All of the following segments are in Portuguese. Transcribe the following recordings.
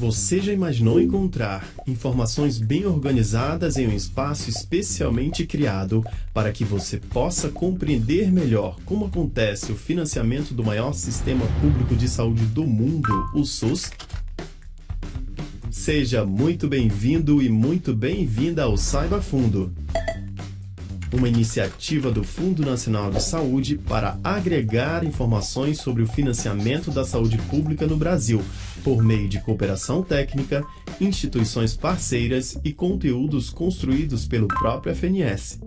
Você já imaginou encontrar informações bem organizadas em um espaço especialmente criado para que você possa compreender melhor como acontece o financiamento do maior sistema público de saúde do mundo, o SUS? Seja muito bem-vindo e muito bem-vinda ao Saiba Fundo, uma iniciativa do Fundo Nacional de Saúde para agregar informações sobre o financiamento da saúde pública no Brasil, por meio de cooperação técnica, instituições parceiras e conteúdos construídos pelo próprio FNS.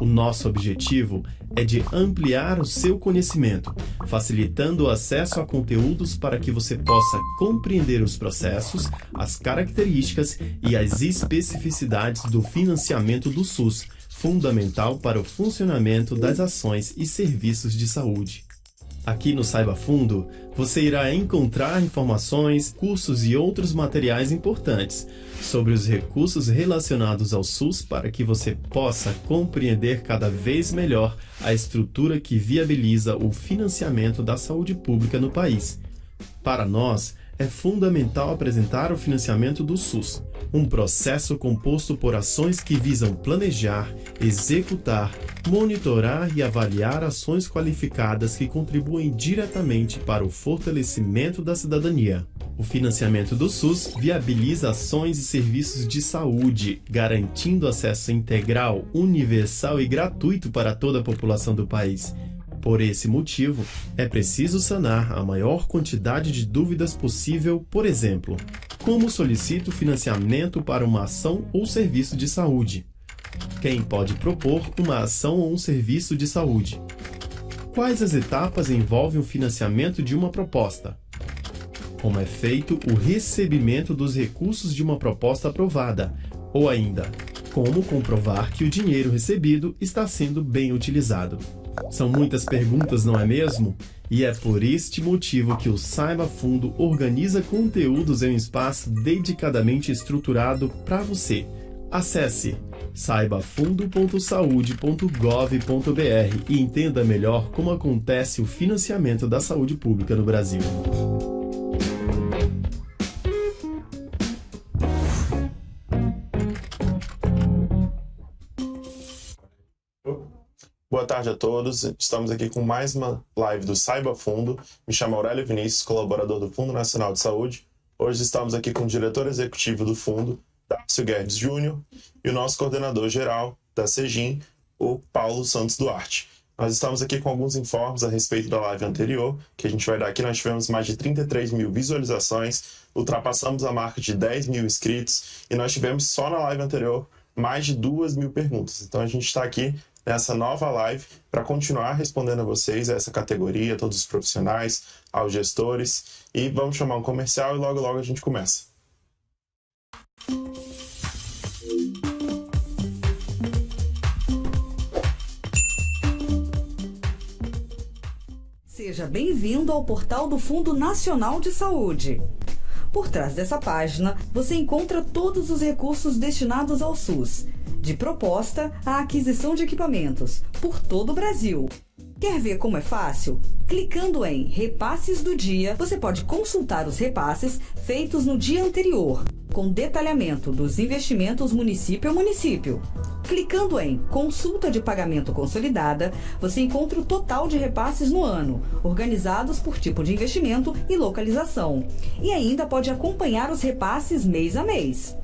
O nosso objetivo é de ampliar o seu conhecimento, facilitando o acesso a conteúdos para que você possa compreender os processos, as características e as especificidades do financiamento do SUS, fundamental para o funcionamento das ações e serviços de saúde. Aqui no Saiba Fundo, você irá encontrar informações, cursos e outros materiais importantes sobre os recursos relacionados ao SUS para que você possa compreender cada vez melhor a estrutura que viabiliza o financiamento da saúde pública no país. Para nós, é fundamental apresentar o financiamento do SUS, um processo composto por ações que visam planejar, executar, monitorar e avaliar ações qualificadas que contribuem diretamente para o fortalecimento da cidadania. O financiamento do SUS viabiliza ações e serviços de saúde, garantindo acesso integral, universal e gratuito para toda a população do país. Por esse motivo, é preciso sanar a maior quantidade de dúvidas possível, por exemplo, como solicito financiamento para uma ação ou serviço de saúde? Quem pode propor uma ação ou um serviço de saúde? Quais as etapas envolvem o financiamento de uma proposta? Como é feito o recebimento dos recursos de uma proposta aprovada? Ou ainda, como comprovar que o dinheiro recebido está sendo bem utilizado? São muitas perguntas, não é mesmo? E é por este motivo que o Saiba Fundo organiza conteúdos em um espaço dedicadamente estruturado para você. Acesse saibafundo.saude.gov.br e entenda melhor como acontece o financiamento da saúde pública no Brasil. Boa tarde a todos, estamos aqui com mais uma live do Saiba Fundo. Me chamo Aurélio Vinícius, colaborador do Fundo Nacional de Saúde. Hoje estamos aqui com o diretor executivo do Fundo, Darcio Guedes Júnior, e o nosso coordenador geral da CEGIM, o Paulo Santos Duarte. Nós estamos aqui com alguns informes a respeito da live anterior, que a gente vai dar aqui. Nós tivemos mais de 33 mil visualizações, ultrapassamos a marca de 10 mil inscritos, e nós tivemos só na live anterior mais de 2 mil perguntas. Então a gente está aqui nessa nova live para continuar respondendo a vocês, a essa categoria, a todos os profissionais, aos gestores. E vamos chamar um comercial e logo a gente começa. Seja bem-vindo ao portal do Fundo Nacional de Saúde. Por trás dessa página, você encontra todos os recursos destinados ao SUS, de proposta à aquisição de equipamentos, por todo o Brasil. Quer ver como é fácil? Clicando em Repasses do Dia, você pode consultar os repasses feitos no dia anterior, com detalhamento dos investimentos município a município. Clicando em Consulta de Pagamento Consolidada, você encontra o total de repasses no ano, organizados por tipo de investimento e localização. E ainda pode acompanhar os repasses mês a mês.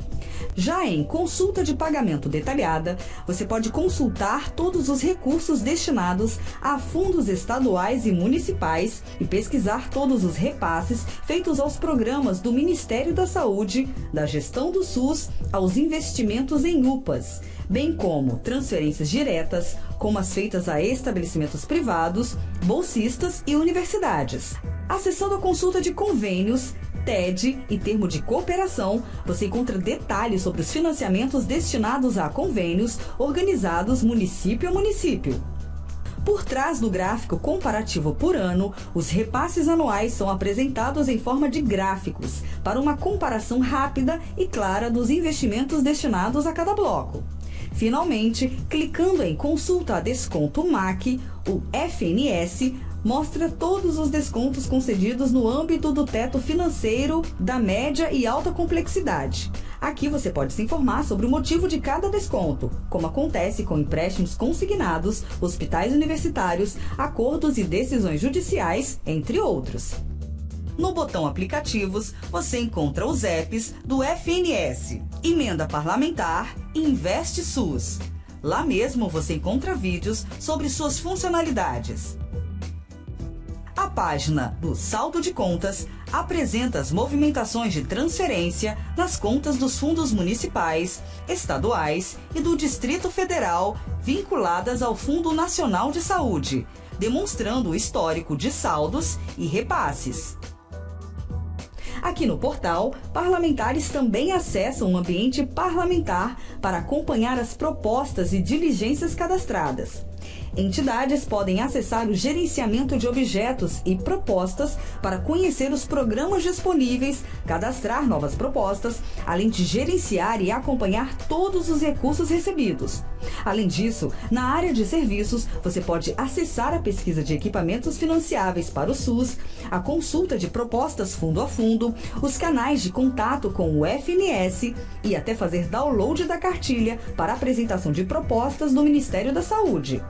Já em Consulta de Pagamento Detalhada, você pode consultar todos os recursos destinados a fundos estaduais e municipais e pesquisar todos os repasses feitos aos programas do Ministério da Saúde, da gestão do SUS, aos investimentos em UPAs, bem como transferências diretas, como as feitas a estabelecimentos privados, bolsistas e universidades. Acessando a consulta de convênios, TED e termo de cooperação, você encontra detalhes sobre os financiamentos destinados a convênios organizados município a município. Por trás do gráfico comparativo por ano, os repasses anuais são apresentados em forma de gráficos, para uma comparação rápida e clara dos investimentos destinados a cada bloco. Finalmente, clicando em Consulta a Desconto MAC, o FNS, mostra todos os descontos concedidos no âmbito do teto financeiro da média e alta complexidade. Aqui você pode se informar sobre o motivo de cada desconto, como acontece com empréstimos consignados, hospitais universitários, acordos e decisões judiciais, entre outros. No botão Aplicativos, você encontra os apps do FNS, Emenda Parlamentar e Investe SUS. Lá mesmo você encontra vídeos sobre suas funcionalidades. A página do Saldo de Contas apresenta as movimentações de transferência nas contas dos fundos municipais, estaduais e do Distrito Federal vinculadas ao Fundo Nacional de Saúde, demonstrando o histórico de saldos e repasses. Aqui no portal, parlamentares também acessam o ambiente parlamentar para acompanhar as propostas e diligências cadastradas. Entidades podem acessar o gerenciamento de objetos e propostas para conhecer os programas disponíveis, cadastrar novas propostas, além de gerenciar e acompanhar todos os recursos recebidos. Além disso, na área de serviços, você pode acessar a pesquisa de equipamentos financiáveis para o SUS, a consulta de propostas fundo a fundo, os canais de contato com o FNS e até fazer download da cartilha para apresentação de propostas do Ministério da Saúde.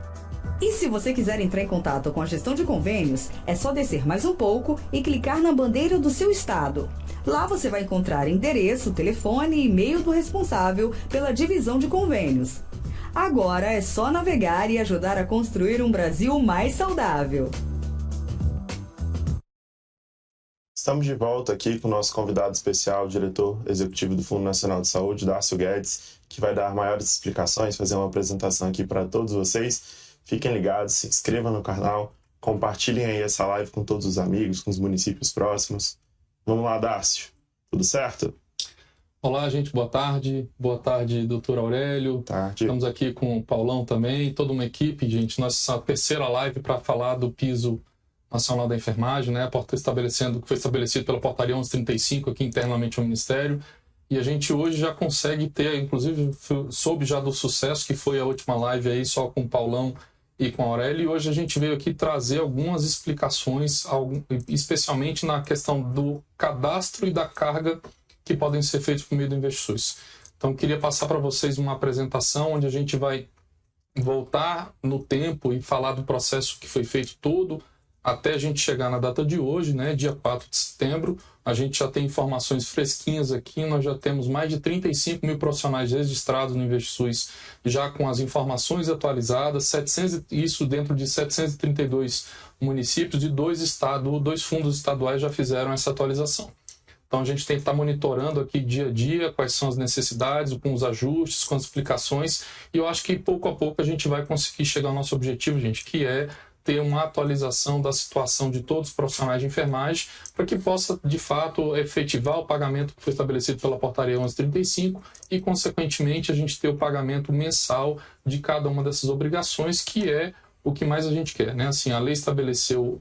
E se você quiser entrar em contato com a gestão de convênios, é só descer mais um pouco e clicar na bandeira do seu estado. Lá você vai encontrar endereço, telefone e e-mail do responsável pela divisão de convênios. Agora é só navegar e ajudar a construir um Brasil mais saudável. Estamos de volta aqui com o nosso convidado especial, o diretor executivo do Fundo Nacional de Saúde, Darcio Guedes, que vai dar maiores explicações, fazer uma apresentação aqui para todos vocês. Fiquem ligados, se inscrevam no canal, compartilhem aí essa live com todos os amigos, com os municípios próximos. Vamos lá, Darcio. Tudo certo? Olá, gente. Boa tarde. Boa tarde, doutor Aurélio. Boa tarde. Estamos aqui com o Paulão também, toda uma equipe, gente. Nossa terceira live para falar do piso nacional da enfermagem, né? Que foi estabelecido pela portaria 1135 aqui internamente ao Ministério. E a gente hoje já consegue ter, inclusive, soube já do sucesso que foi a última live aí só com o Paulão e com a Aurélia, e hoje a gente veio aqui trazer algumas explicações, especialmente na questão do cadastro e da carga que podem ser feitos por meio do InvestiSUS. Então, eu queria passar para vocês uma apresentação onde a gente vai voltar no tempo e falar do processo que foi feito todo até a gente chegar na data de hoje, né, dia 4 de setembro. A gente já tem informações fresquinhas aqui, nós já temos mais de 35 mil profissionais registrados no InvestiSUS, já com as informações atualizadas, isso dentro de 732 municípios, e dois fundos estaduais já fizeram essa atualização. Então a gente tem que estar monitorando aqui dia a dia quais são as necessidades, com os ajustes, com as explicações, e eu acho que pouco a pouco a gente vai conseguir chegar ao nosso objetivo, gente, que é ter uma atualização da situação de todos os profissionais de enfermagem para que possa, de fato, efetivar o pagamento que foi estabelecido pela portaria 1135 e, consequentemente, a gente ter o pagamento mensal de cada uma dessas obrigações, que é o que mais a gente quer, né? Assim, a lei estabeleceu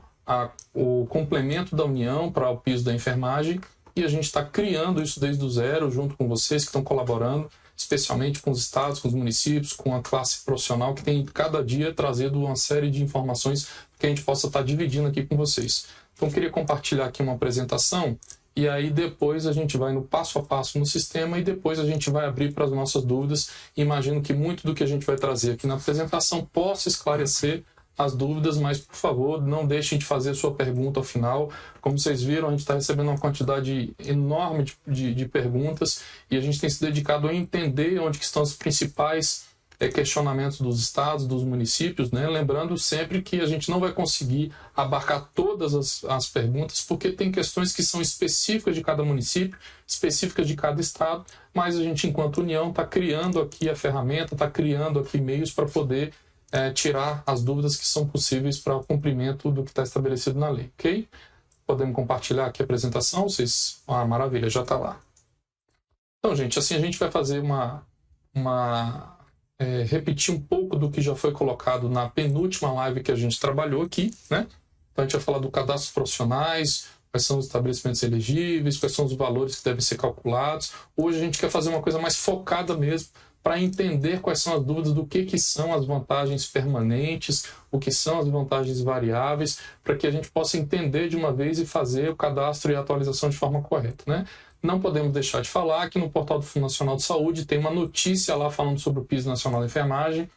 o complemento da União para o piso da enfermagem e a gente está criando isso desde o zero, junto com vocês que estão colaborando, especialmente com os estados, com os municípios, com a classe profissional que tem cada dia trazido uma série de informações que a gente possa estar dividindo aqui com vocês. Então, eu queria compartilhar aqui uma apresentação e aí depois a gente vai no passo a passo no sistema e depois a gente vai abrir para as nossas dúvidas. Imagino que muito do que a gente vai trazer aqui na apresentação possa esclarecer as dúvidas, mas, por favor, não deixem de fazer a sua pergunta ao final. Como vocês viram, a gente está recebendo uma quantidade enorme de perguntas e a gente tem se dedicado a entender onde que estão os principais questionamentos dos estados, dos municípios, né? Lembrando sempre que a gente não vai conseguir abarcar todas as perguntas, porque tem questões que são específicas de cada município, específicas de cada estado, mas a gente, enquanto União, está criando aqui a ferramenta, está criando aqui meios para poder tirar as dúvidas que são possíveis para o cumprimento do que está estabelecido na lei, ok? Podemos compartilhar aqui a apresentação? Vocês... maravilha, já está lá. Então, gente, assim a gente vai fazer repetir um pouco do que já foi colocado na penúltima live que a gente trabalhou aqui, né? Então, a gente vai falar do cadastro profissionais, quais são os estabelecimentos elegíveis, quais são os valores que devem ser calculados. Hoje a gente quer fazer uma coisa mais focada mesmo para entender quais são as dúvidas do que são as vantagens permanentes, o que são as vantagens variáveis, para que a gente possa entender de uma vez e fazer o cadastro e a atualização de forma correta, né? Não podemos deixar de falar que no portal do Fundo Nacional de Saúde tem uma notícia lá falando sobre o Piso Nacional da Enfermagem,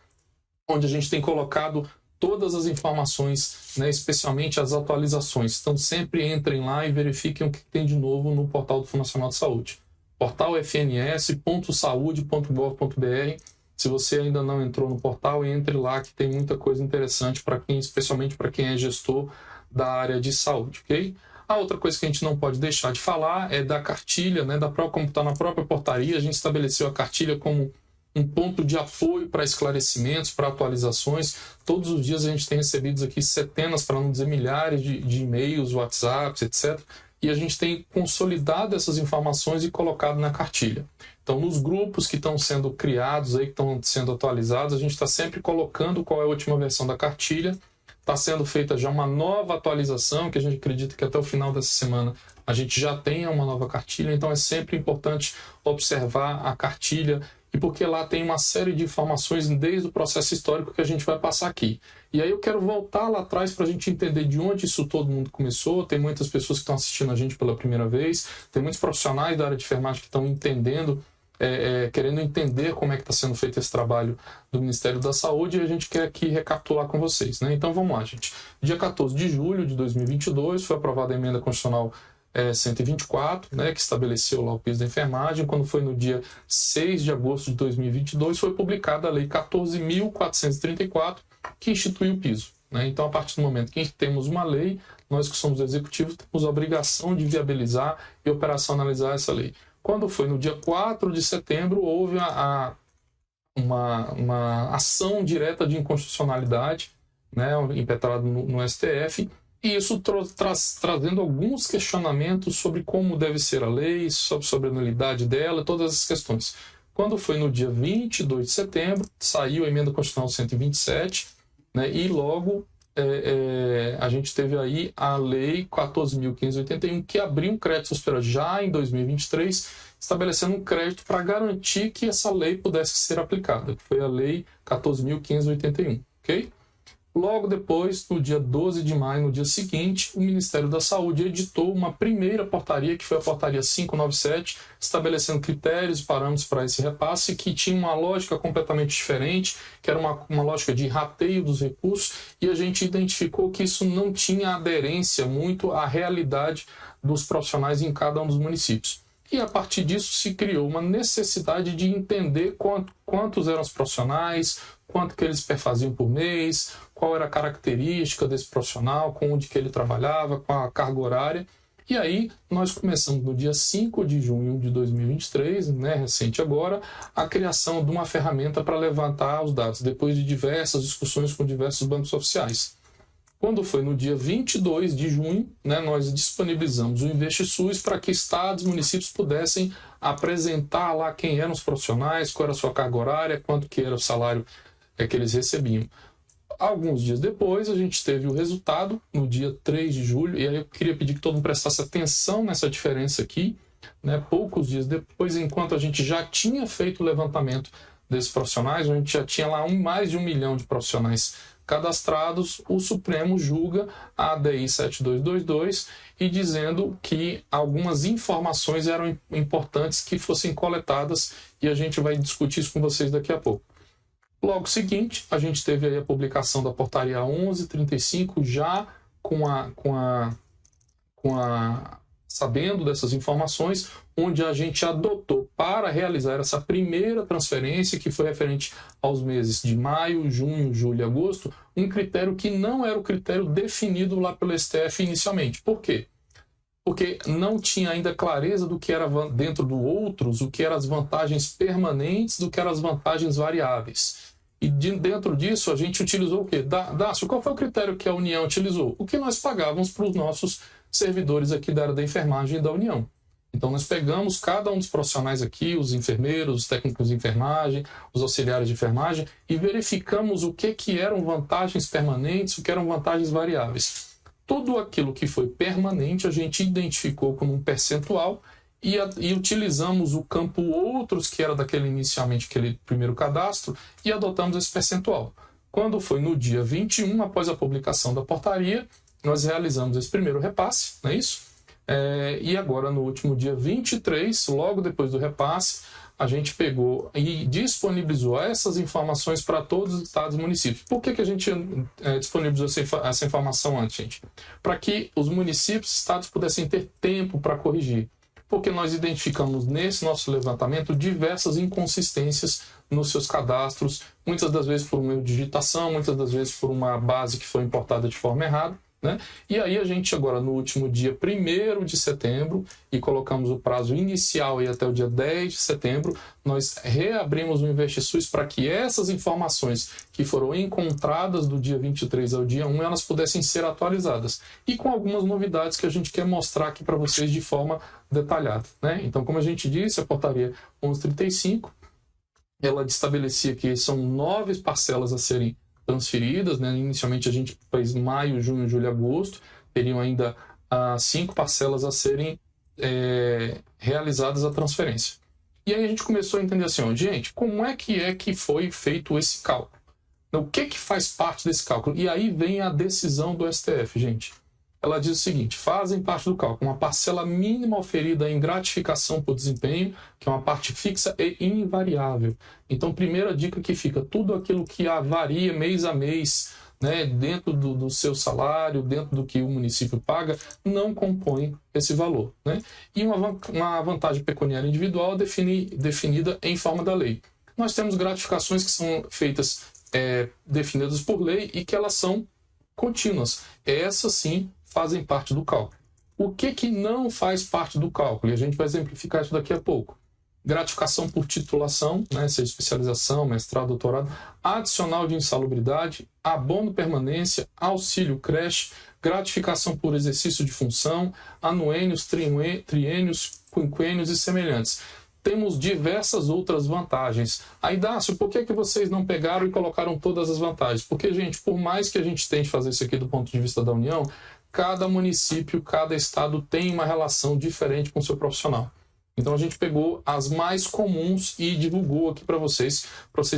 onde a gente tem colocado todas as informações, né, especialmente as atualizações. Então sempre entrem lá e verifiquem o que tem de novo no portal do Fundo Nacional de Saúde. Portal fns.saude.gov.br. Se você ainda não entrou no portal, entre lá que tem muita coisa interessante para quem, especialmente para quem é gestor da área de saúde, ok? A outra coisa que a gente não pode deixar de falar é da cartilha, né, como está na própria portaria. A gente estabeleceu a cartilha como um ponto de apoio para esclarecimentos, para atualizações. Todos os dias a gente tem recebido aqui centenas, para não dizer milhares de e-mails, WhatsApps, etc. E a gente tem consolidado essas informações e colocado na cartilha. Então, nos grupos que estão sendo criados, aí, que estão sendo atualizados, a gente está sempre colocando qual é a última versão da cartilha. Está sendo feita já uma nova atualização, que a gente acredita que até o final dessa semana a gente já tenha uma nova cartilha. Então, é sempre importante observar a cartilha, e porque lá tem uma série de informações desde o processo histórico que a gente vai passar aqui. E aí eu quero voltar lá atrás para a gente entender de onde isso todo mundo começou. Tem muitas pessoas que estão assistindo a gente pela primeira vez, tem muitos profissionais da área de enfermagem que estão entendendo, querendo entender como é que está sendo feito esse trabalho do Ministério da Saúde, e a gente quer aqui recapitular com vocês, né? Então vamos lá, gente. Dia 14 de julho de 2022 foi aprovada a emenda constitucional 124, né, que estabeleceu lá o piso da enfermagem. Quando foi no dia 6 de agosto de 2022, foi publicada a Lei 14.434, que institui o piso, né? Então, a partir do momento que temos uma lei, nós que somos executivos temos a obrigação de viabilizar e operacionalizar essa lei. Quando foi no dia 4 de setembro, houve uma ação direta de inconstitucionalidade, né, impetrada no STF, e isso trazendo alguns questionamentos sobre como deve ser a lei, sobre a nulidade dela, todas essas questões. Quando foi no dia 22 de setembro, saiu a emenda constitucional 127, né, e logo a gente teve aí a lei 14.581, que abriu um crédito superior já em 2023, estabelecendo um crédito para garantir que essa lei pudesse ser aplicada, que foi a lei 14.581, ok? Logo depois, no dia 12 de maio, no dia seguinte, o Ministério da Saúde editou uma primeira portaria, que foi a portaria 597, estabelecendo critérios e parâmetros para esse repasse, que tinha uma lógica completamente diferente, que era uma lógica de rateio dos recursos, e a gente identificou que isso não tinha aderência muito à realidade dos profissionais em cada um dos municípios. E a partir disso se criou uma necessidade de entender quantos eram os profissionais, quanto que eles perfaziam por mês, qual era a característica desse profissional, com onde que ele trabalhava, com a carga horária. E aí nós começamos no dia 5 de junho de 2023, né, recente agora, a criação de uma ferramenta para levantar os dados, depois de diversas discussões com diversos bancos oficiais. Quando foi no dia 22 de junho, né, nós disponibilizamos o InvestiSUS para que estados e municípios pudessem apresentar lá quem eram os profissionais, qual era a sua carga horária, quanto que era o salário que eles recebiam. Alguns dias depois, a gente teve o resultado, no dia 3 de julho, e aí eu queria pedir que todo mundo prestasse atenção nessa diferença aqui, né? Poucos dias depois, enquanto a gente já tinha feito o levantamento desses profissionais, a gente já tinha lá mais de 1 milhão de profissionais cadastrados, o Supremo julga a ADI 7222 e dizendo que algumas informações eram importantes que fossem coletadas, e a gente vai discutir isso com vocês daqui a pouco. Logo seguinte, a gente teve aí a publicação da portaria 1135, já sabendo dessas informações, onde a gente adotou para realizar essa primeira transferência, que foi referente aos meses de maio, junho, julho e agosto, um critério que não era o critério definido lá pelo STF inicialmente. Por quê? Porque não tinha ainda clareza do que era dentro do outros, o que eram as vantagens permanentes, do que eram as vantagens variáveis. E dentro disso a gente utilizou o quê? Dácio, qual foi o critério que a União utilizou? O que nós pagávamos para os nossos servidores aqui da área da enfermagem e da União. Então nós pegamos cada um dos profissionais aqui, os enfermeiros, os técnicos de enfermagem, os auxiliares de enfermagem, e verificamos o que eram vantagens permanentes, o que eram vantagens variáveis. Tudo aquilo que foi permanente a gente identificou como um percentual e utilizamos o campo outros, que era inicialmente aquele primeiro cadastro, e adotamos esse percentual. Quando foi no dia 21, após a publicação da portaria, nós realizamos esse primeiro repasse, não é isso? E agora, no último dia 23, logo depois do repasse, a gente pegou e disponibilizou essas informações para todos os estados e municípios. Por que a gente disponibilizou essa informação antes, gente? Para que os municípios e estados pudessem ter tempo para corrigir. Porque nós identificamos nesse nosso levantamento diversas inconsistências nos seus cadastros, muitas das vezes por uma digitação, muitas das vezes por uma base que foi importada de forma errada, né? E aí a gente agora no último dia 1º de setembro, e colocamos o prazo inicial aí até o dia 10 de setembro, nós reabrimos o InvestiSUS para que essas informações que foram encontradas do dia 23 ao dia 1, elas pudessem ser atualizadas. E com algumas novidades que a gente quer mostrar aqui para vocês de forma detalhada, né? Então, como a gente disse, a portaria 1135, ela estabelecia que são 9 parcelas a serem transferidas, né? Inicialmente a gente fez maio, junho, julho e agosto, teriam ainda 5 parcelas a serem realizadas a transferência. E aí a gente começou a entender assim, gente, como é que foi feito esse cálculo? O que faz parte desse cálculo? E aí vem a decisão do STF, gente. Ela diz o seguinte: fazem parte do cálculo uma parcela mínima oferida em gratificação por desempenho, que é uma parte fixa e invariável. Então, primeira dica que fica, tudo aquilo que varia mês a mês, né, dentro do seu salário, dentro do que o município paga, não compõe esse valor, né? E uma vantagem pecuniária individual definida em forma da lei. Nós temos gratificações que são feitas, definidas por lei e que elas são contínuas. Essas sim fazem parte do cálculo. O que não faz parte do cálculo? E a gente vai exemplificar isso daqui a pouco. Gratificação por titulação, né, seja especialização, mestrado, doutorado, adicional de insalubridade, abono permanência, auxílio creche, gratificação por exercício de função, anuênios, triênios, quinquênios e semelhantes. Temos diversas outras vantagens. Aí, Dácio, por que vocês não pegaram e colocaram todas as vantagens? Porque, gente, por mais que a gente tente fazer isso aqui do ponto de vista da União, cada município, cada estado tem uma relação diferente com o seu profissional. Então, a gente pegou as mais comuns e divulgou aqui para vocês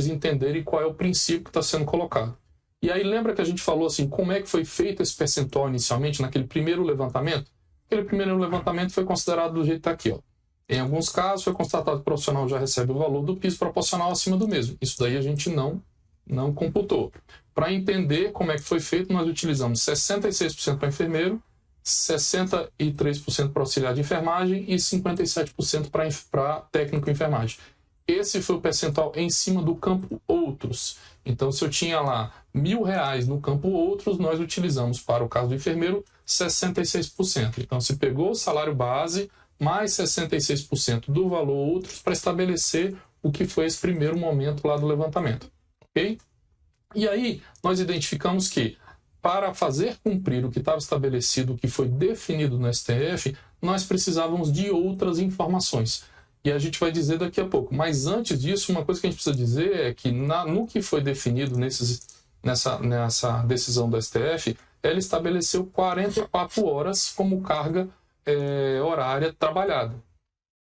entenderem qual é o princípio que está sendo colocado. E aí, lembra que a gente falou assim, como é que foi feito esse percentual inicialmente, naquele primeiro levantamento? Aquele primeiro levantamento foi considerado do jeito que está aqui, ó. Em alguns casos, foi constatado que o profissional já recebe o valor do piso proporcional acima do mesmo. Isso daí a gente não computou. Para entender como é que foi feito, nós utilizamos 66% para enfermeiro, 63% para auxiliar de enfermagem e 57% para técnico de enfermagem. Esse foi o percentual em cima do campo outros. Então, se eu tinha lá R$1.000 no campo outros, nós utilizamos, para o caso do enfermeiro, 66%. Então, se pegou o salário base mais 66% do valor outros para estabelecer o que foi esse primeiro momento lá do levantamento. Ok? E aí, nós identificamos que, para fazer cumprir o que estava estabelecido, o que foi definido no STF, nós precisávamos de outras informações. E a gente vai dizer daqui a pouco. Mas antes disso, uma coisa que a gente precisa dizer é que no que foi definido nessa decisão do STF, ela estabeleceu 44 horas como carga horária trabalhada.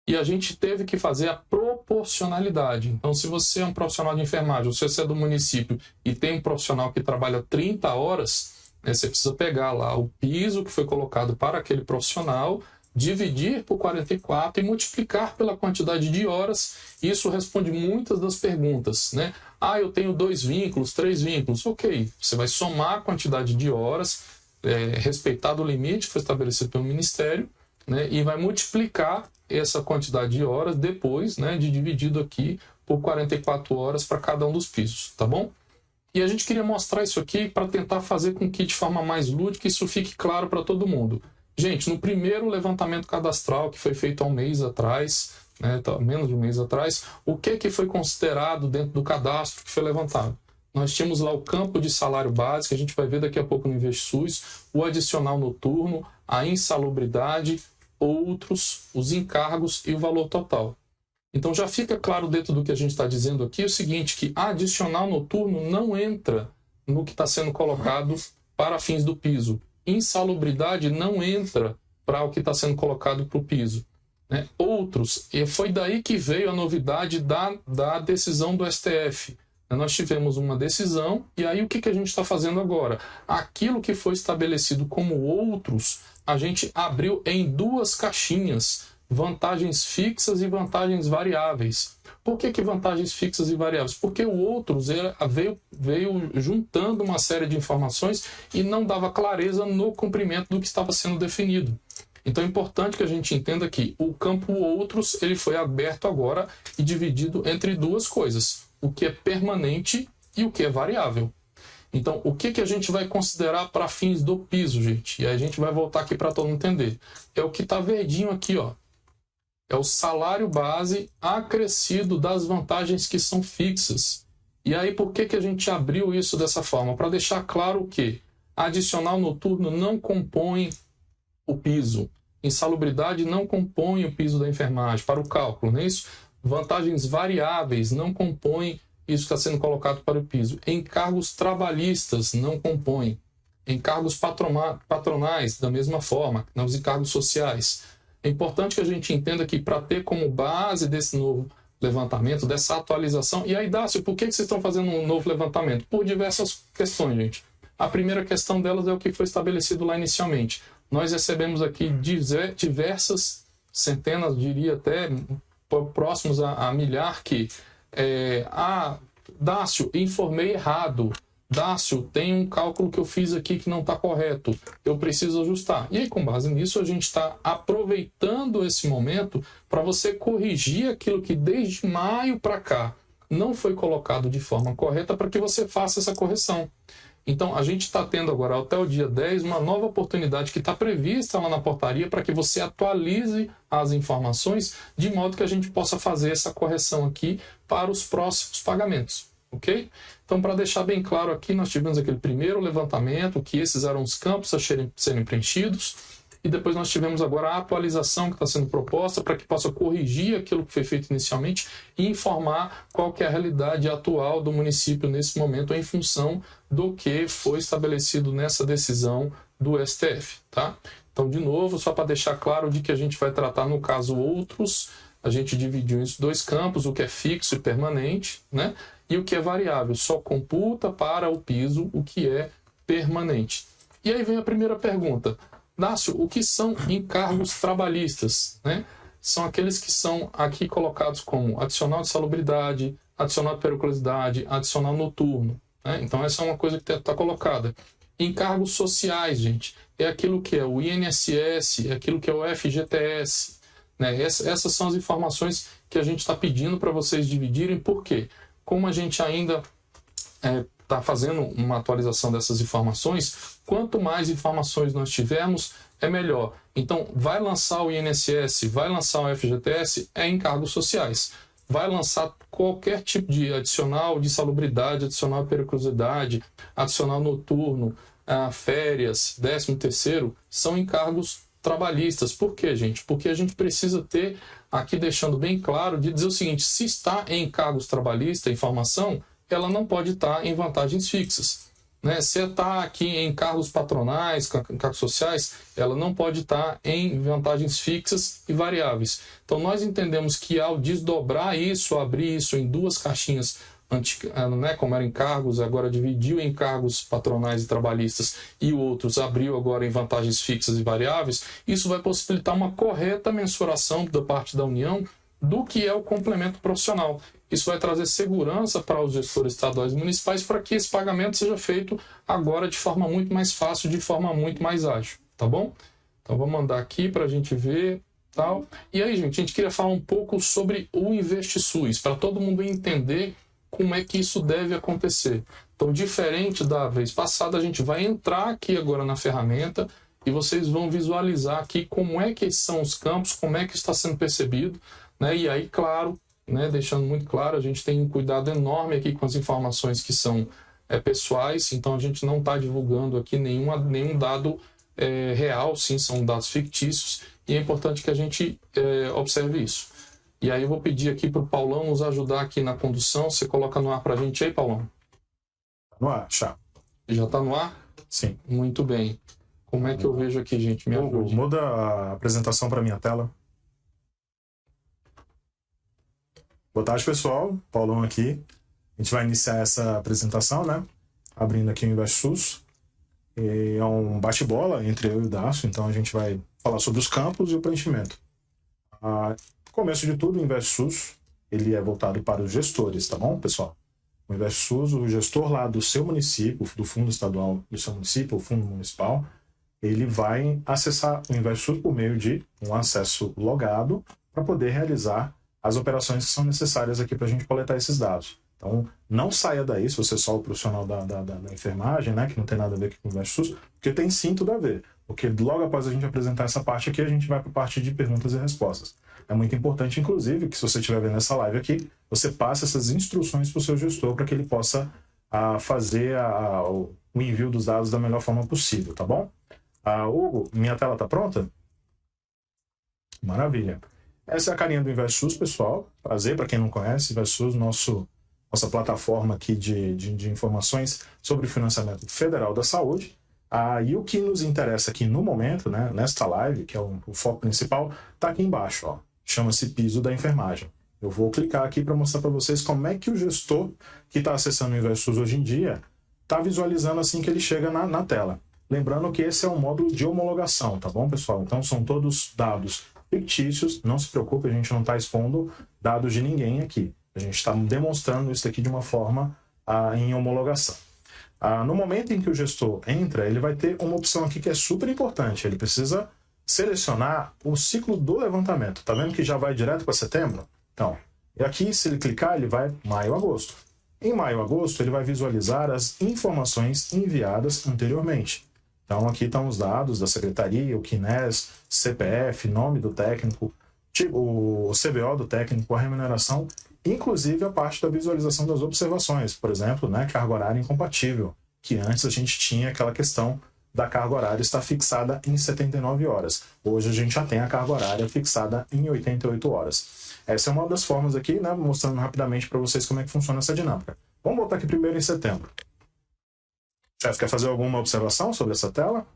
E a gente teve que fazer a proporcionalidade. Então, se você é um profissional de enfermagem, ou se você é do município e tem um profissional que trabalha 30 horas, você precisa pegar lá o piso que foi colocado para aquele profissional, dividir por 44 e multiplicar pela quantidade de horas. Isso responde muitas das perguntas, né? Eu tenho 2 vínculos, 3 vínculos. Ok, você vai somar a quantidade de horas, respeitado o limite que foi estabelecido pelo Ministério, né, e vai multiplicar essa quantidade de horas depois, né, de dividido aqui por 44 horas para cada um dos pisos, tá bom? E a gente queria mostrar isso aqui para tentar fazer com que, de forma mais lúdica, isso fique claro para todo mundo. Gente, no primeiro levantamento cadastral que foi feito há um mês atrás, né, menos de um mês atrás, o que foi considerado dentro do cadastro que foi levantado? Nós tínhamos lá o campo de salário base, que a gente vai ver daqui a pouco no InvestiSUS, o adicional noturno, a insalubridade, outros, os encargos e o valor total. Então já fica claro dentro do que a gente está dizendo aqui o seguinte, que adicional noturno não entra no que está sendo colocado para fins do piso. Insalubridade não entra para o que está sendo colocado para o piso. né? Outros, e foi daí que veio a novidade da decisão do STF. Nós tivemos uma decisão, e aí o que a gente está fazendo agora? Aquilo que foi estabelecido como outros, a gente abriu em 2 caixinhas, vantagens fixas e vantagens variáveis. Por que vantagens fixas e variáveis? Porque o outros veio juntando uma série de informações e não dava clareza no cumprimento do que estava sendo definido. Então é importante que a gente entenda que o campo outros ele foi aberto agora e dividido entre 2 coisas. O que é permanente e o que é variável. Então, o que a gente vai considerar para fins do piso, gente? E aí a gente vai voltar aqui para todo mundo entender. É o que está verdinho aqui, ó. É o salário base acrescido das vantagens que são fixas. E aí, por que a gente abriu isso dessa forma? Para deixar claro que adicional noturno não compõe o piso. Insalubridade não compõe o piso da enfermagem para o cálculo, não é isso? Vantagens variáveis não compõem isso que está sendo colocado para o piso. Encargos trabalhistas não compõem. Encargos patronais, da mesma forma, nos encargos sociais. É importante que a gente entenda que para ter como base desse novo levantamento, dessa atualização... E aí, Dácio, por que vocês estão fazendo um novo levantamento? Por diversas questões, gente. A primeira questão delas é o que foi estabelecido lá inicialmente. Nós recebemos aqui diversas centenas, diria até próximos a milhar, que Dácio, informei errado. Dácio, tem um cálculo que eu fiz aqui que não está correto. Eu preciso ajustar. E aí, com base nisso, a gente está aproveitando esse momento para você corrigir aquilo que desde maio para cá não foi colocado de forma correta para que você faça essa correção. Então, a gente está tendo agora, até o dia 10, uma nova oportunidade que está prevista lá na portaria para que você atualize as informações de modo que a gente possa fazer essa correção aqui para os próximos pagamentos, ok? Então, para deixar bem claro aqui, nós tivemos aquele primeiro levantamento, que esses eram os campos a serem preenchidos, e depois nós tivemos agora a atualização que está sendo proposta para que possa corrigir aquilo que foi feito inicialmente e informar qual que é a realidade atual do município nesse momento em função do que foi estabelecido nessa decisão do STF, tá? Então, de novo, só para deixar claro de que a gente vai tratar no caso outros, a gente dividiu em 2 campos, o que é fixo e permanente, né? E o que é variável, só computa para o piso o que é permanente. E aí vem a primeira pergunta. Dácio, o que são encargos trabalhistas, né? São aqueles que são aqui colocados como adicional de salubridade, adicional de periculosidade, adicional noturno, né? Então essa é uma coisa que está colocada. Encargos sociais, gente, é aquilo que é o INSS, é aquilo que é o FGTS, né? Essas são as informações que a gente está pedindo para vocês dividirem, por quê? Como a gente ainda está fazendo uma atualização dessas informações, quanto mais informações nós tivermos, é melhor. Então, vai lançar o INSS, vai lançar o FGTS, é encargos sociais. Vai lançar qualquer tipo de adicional de salubridade, adicional de periculosidade, adicional noturno, férias, 13º, são encargos trabalhistas. Por quê, gente? Porque a gente precisa ter, aqui deixando bem claro, de dizer o seguinte, se está em encargos trabalhistas, informação, ela não pode estar em vantagens fixas, né? Se está aqui em encargos patronais, encargos sociais, ela não pode estar em vantagens fixas e variáveis. Então, nós entendemos que ao desdobrar isso, abrir isso em 2 caixinhas, né, como eram encargos, agora dividiu em encargos patronais e trabalhistas e outros abriu agora em vantagens fixas e variáveis, isso vai possibilitar uma correta mensuração da parte da União do que é o complemento profissional. Isso vai trazer segurança para os gestores estaduais e municipais para que esse pagamento seja feito agora de forma muito mais fácil, de forma muito mais ágil, tá bom? Então vamos mandar aqui para a gente ver, tal. E aí, gente, a gente queria falar um pouco sobre o InvestiSUS, para todo mundo entender como é que isso deve acontecer. Então, diferente da vez passada, a gente vai entrar aqui agora na ferramenta e vocês vão visualizar aqui como é que são os campos, como é que está sendo percebido, né? E aí, claro, né, deixando muito claro, a gente tem um cuidado enorme aqui com as informações que são pessoais, então a gente não está divulgando aqui nenhum dado real, sim, são dados fictícios, e é importante que a gente observe isso. E aí eu vou pedir aqui para o Paulão nos ajudar aqui na condução. Você coloca no ar para a gente aí, Paulão? No ar, já. Já está no ar? Sim. Muito bem. Como é que eu vejo aqui, gente? Me ajude. Muda a apresentação para minha tela. Boa tarde, pessoal. Paulão aqui. A gente vai iniciar essa apresentação, né? Abrindo aqui o InvestSUS. É um bate-bola entre eu e o Dácio, então a gente vai falar sobre os campos e o preenchimento. Começo de tudo, o InvestSUS, ele é voltado para os gestores, tá bom, pessoal? O InvestSUS, o gestor lá do seu município, do fundo estadual do seu município, o fundo municipal, ele vai acessar o InvestSUS por meio de um acesso logado para poder realizar as operações que são necessárias aqui para a gente coletar esses dados. Então, não saia daí, se você é só o profissional da enfermagem, né, que não tem nada a ver com o InvestSUS, porque tem sim tudo a ver. Porque logo após a gente apresentar essa parte aqui, a gente vai para a parte de perguntas e respostas. É muito importante, inclusive, que se você estiver vendo essa live aqui, você passe essas instruções para o seu gestor para que ele possa fazer o envio dos dados da melhor forma possível, tá bom? Hugo, minha tela está pronta? Maravilha. Essa é a carinha do InvestSUS, pessoal. Prazer, para quem não conhece, InvestSUS, nossa plataforma aqui de informações sobre o financiamento federal da saúde. E o que nos interessa aqui no momento, né, nesta live, que é o foco principal, está aqui embaixo, ó. Chama-se piso da enfermagem. Eu vou clicar aqui para mostrar para vocês como é que o gestor que está acessando o InvestSUS hoje em dia está visualizando assim que ele chega na tela. Lembrando que esse é um módulo de homologação, tá bom, pessoal? Então são todos dados fictícios, não se preocupe, a gente não está expondo dados de ninguém aqui. A gente está demonstrando isso aqui de uma forma em homologação. No momento em que o gestor entra, ele vai ter uma opção aqui que é super importante. Ele precisa selecionar o ciclo do levantamento. Tá vendo que já vai direto para setembro? Então, e aqui, se ele clicar, ele vai maio, agosto. Em maio, agosto, ele vai visualizar as informações enviadas anteriormente. Então, aqui estão os dados da secretaria, o CNES, CPF, nome do técnico, o CBO do técnico, a remuneração, inclusive a parte da visualização das observações. Por exemplo, né, carga horária incompatível, que antes a gente tinha aquela questão da carga horária estar fixada em 79 horas. Hoje a gente já tem a carga horária fixada em 88 horas. Essa é uma das formas aqui, né, mostrando rapidamente para vocês como é que funciona essa dinâmica. Vamos botar aqui primeiro em setembro. Chefe, quer fazer alguma observação sobre essa tela?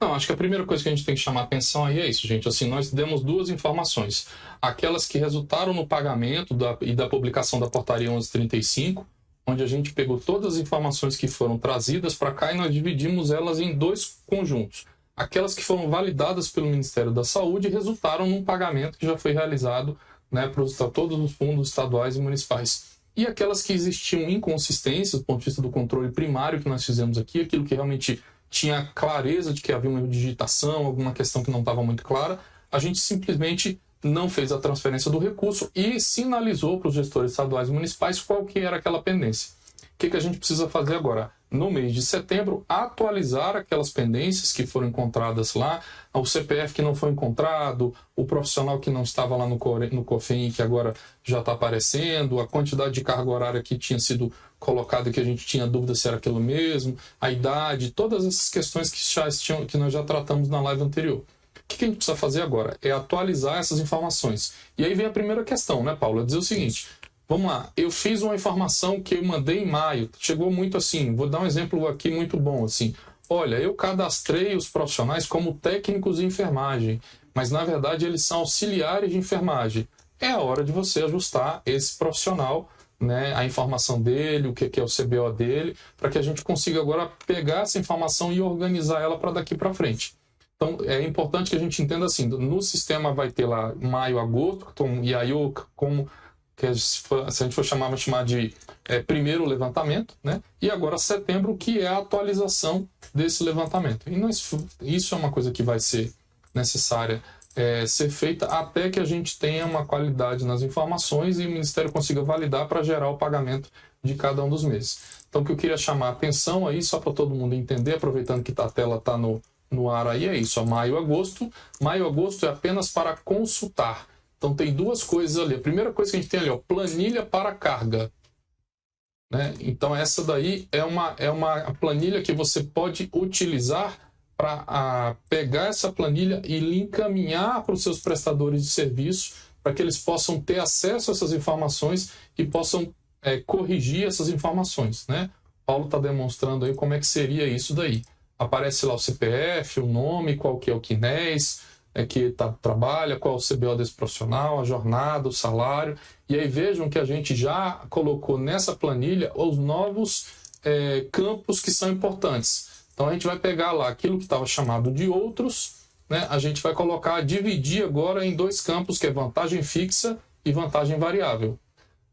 Não, acho que a primeira coisa que a gente tem que chamar a atenção aí é isso, gente. Assim, nós demos duas informações. Aquelas que resultaram no pagamento e da publicação da portaria 1135, onde a gente pegou todas as informações que foram trazidas para cá e nós dividimos elas em dois conjuntos. Aquelas que foram validadas pelo Ministério da Saúde resultaram num pagamento que já foi realizado, né, para todos os fundos estaduais e municipais. E aquelas que existiam inconsistências do ponto de vista do controle primário que nós fizemos aqui, aquilo que realmente tinha clareza de que havia uma digitação, alguma questão que não estava muito clara, a gente simplesmente não fez a transferência do recurso e sinalizou para os gestores estaduais e municipais qual que era aquela pendência. O que a gente precisa fazer agora? No mês de setembro, atualizar aquelas pendências que foram encontradas lá, o CPF que não foi encontrado, o profissional que não estava lá no COFEM que agora já está aparecendo, a quantidade de carga horária que tinha sido colocada e que a gente tinha dúvida se era aquilo mesmo, a idade, todas essas questões que nós já tratamos na live anterior. O que a gente precisa fazer agora? É atualizar essas informações. E aí vem a primeira questão, né, Paulo? É dizer o seguinte, vamos lá, eu fiz uma informação que eu mandei em maio, chegou muito assim, vou dar um exemplo aqui muito bom, assim, olha, eu cadastrei os profissionais como técnicos de enfermagem, mas na verdade eles são auxiliares de enfermagem. É a hora de você ajustar esse profissional, né, a informação dele, o que é o CBO dele, para que a gente consiga agora pegar essa informação e organizar ela para daqui para frente. Então, é importante que a gente entenda assim, no sistema vai ter lá maio, agosto, e aí como que se a gente for chamar de primeiro levantamento, né? E agora setembro, que é a atualização desse levantamento. E isso é uma coisa que vai ser necessária ser feita até que a gente tenha uma qualidade nas informações e o Ministério consiga validar para gerar o pagamento de cada um dos meses. Então, o que eu queria chamar a atenção aí, só para todo mundo entender, aproveitando que a tela está no ar aí, é isso, maio, agosto. Maio, agosto é apenas para consultar. Então tem duas coisas ali. A primeira coisa que a gente tem ali, ó, planilha para carga. Né? Então essa daí é uma planilha que você pode utilizar para pegar essa planilha e encaminhar para os seus prestadores de serviço para que eles possam ter acesso a essas informações e possam corrigir essas informações. Né? Paulo está demonstrando aí como é que seria isso daí. Aparece lá o CPF, o nome, qual que é o CNES, que trabalha, qual é o CBO desse profissional, a jornada, o salário. E aí vejam que a gente já colocou nessa planilha os novos campos que são importantes. Então a gente vai pegar lá aquilo que estava chamado de outros, né? A gente vai colocar, dividir agora em 2 campos, que é vantagem fixa e vantagem variável.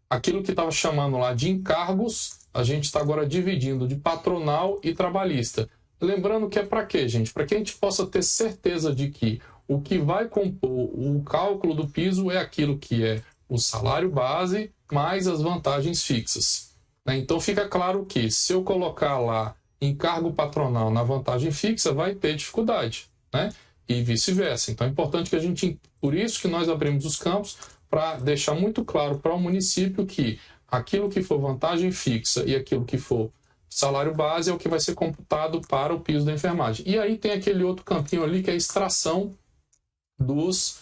Aquilo que estava chamando lá de encargos, a gente está agora dividindo de patronal e trabalhista. Lembrando que é para quê, gente? Para que a gente possa ter certeza de que o que vai compor o cálculo do piso é aquilo que é o salário base mais as vantagens fixas. Né? Então fica claro que se eu colocar lá encargo patronal na vantagem fixa, vai ter dificuldade, né? E vice-versa. Então é importante que a gente... Por isso que nós abrimos os campos, para deixar muito claro para o município que aquilo que for vantagem fixa e aquilo que for salário base é o que vai ser computado para o piso da enfermagem. E aí tem aquele outro campinho ali que é a extração dos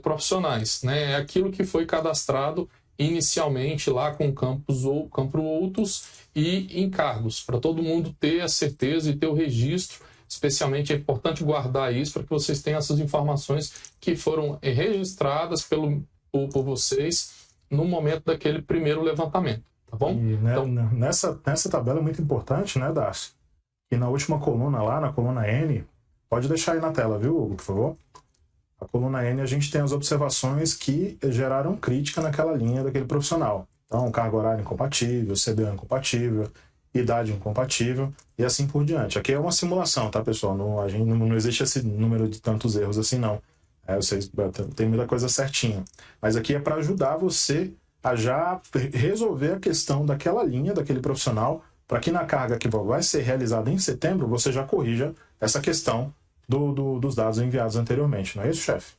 profissionais, né? É aquilo que foi cadastrado inicialmente lá com campo outros e encargos, para todo mundo ter a certeza e ter o registro. Especialmente é importante guardar isso para que vocês tenham essas informações que foram registradas por vocês no momento daquele primeiro levantamento, tá bom? E, né, então, nessa tabela é muito importante, né, Darcy? E na última coluna lá, na coluna N, pode deixar aí na tela, viu, Hugo, por favor? A coluna N, a gente tem as observações que geraram crítica naquela linha daquele profissional. Então, carga horária incompatível, CBO incompatível, idade incompatível e assim por diante. Aqui é uma simulação, tá, pessoal? Não existe esse número de tantos erros assim, não. Vocês tem muita coisa certinha. Mas aqui é para ajudar você a já resolver a questão daquela linha, daquele profissional, para que na carga que vai ser realizada em setembro, você já corrija essa questão dos dados enviados anteriormente. Não é isso, chefe?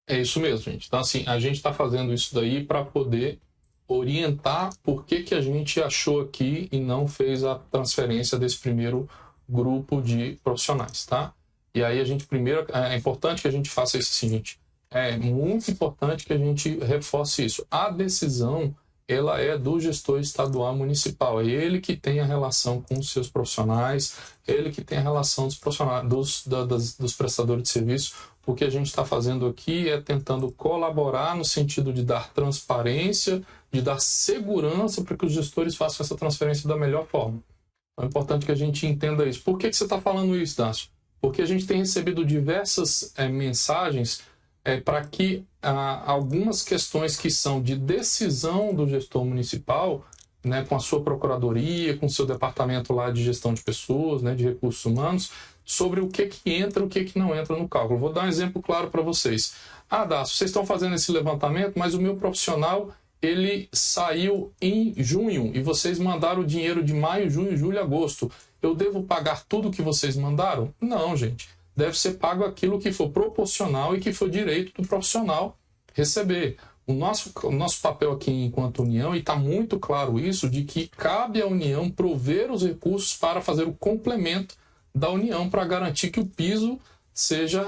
É isso mesmo, gente. Então, assim, a gente está fazendo isso daí para poder orientar por que a gente achou aqui e não fez a transferência desse primeiro grupo de profissionais, tá? E aí é importante que a gente faça isso seguinte, é muito importante que a gente reforce isso. A decisão, ela é do gestor estadual municipal, é ele que tem a relação com os seus profissionais, ele que tem a relação dos profissionais, dos prestadores de serviço. O que a gente está fazendo aqui é tentando colaborar no sentido de dar transparência, de dar segurança para que os gestores façam essa transferência da melhor forma. Então é importante que a gente entenda isso. Por que você está falando isso, Dácio? Porque a gente tem recebido diversas mensagens para que algumas questões que são de decisão do gestor municipal, né, com a sua procuradoria, com o seu departamento lá de gestão de pessoas, né, de recursos humanos, sobre o que entra e o que não entra no cálculo. Vou dar um exemplo claro para vocês. Dácio, vocês estão fazendo esse levantamento, mas o meu profissional ele saiu em junho e vocês mandaram o dinheiro de maio, junho, julho e agosto. Eu devo pagar tudo que vocês mandaram? Não, gente. Deve ser pago aquilo que for proporcional e que for direito do profissional receber. O nosso papel aqui enquanto União, e está muito claro isso, de que cabe à União prover os recursos para fazer o complemento da União para garantir que o piso seja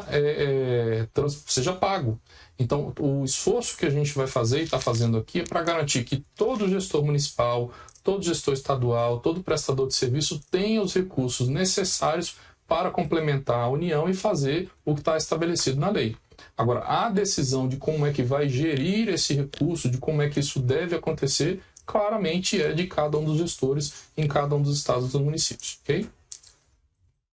pago. Então, o esforço que a gente vai fazer e está fazendo aqui é para garantir que todo gestor municipal, todo gestor estadual, todo prestador de serviço tenha os recursos necessários para complementar a União e fazer o que está estabelecido na lei. Agora, a decisão de como é que vai gerir esse recurso, de como é que isso deve acontecer, claramente é de cada um dos gestores em cada um dos estados e dos municípios, ok?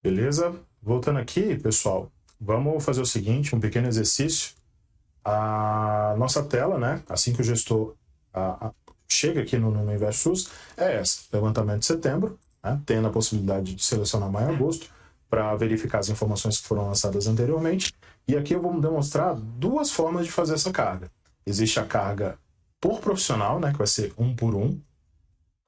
Beleza? Voltando aqui, pessoal, vamos fazer o seguinte, um pequeno exercício. A nossa tela, né, assim que o gestor chega aqui no InvestSUS, é essa, levantamento de setembro, né, tendo a possibilidade de selecionar maio e agosto, para verificar as informações que foram lançadas anteriormente. E aqui eu vou demonstrar duas formas de fazer essa carga. Existe a carga por profissional, né, que vai ser 1 por 1.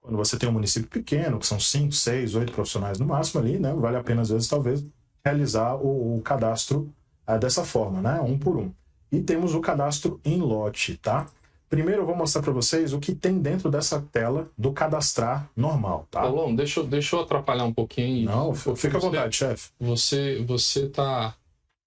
Quando você tem um município pequeno, que são 5, 6, 8 profissionais no máximo ali, né, vale a pena, às vezes, talvez, realizar o cadastro dessa forma, né, 1 por 1. E temos o cadastro em lote, tá? Primeiro eu vou mostrar para vocês o que tem dentro dessa tela do cadastrar normal, tá? Paulão, deixa eu atrapalhar um pouquinho. Não, fica à vontade, chefe. Você tá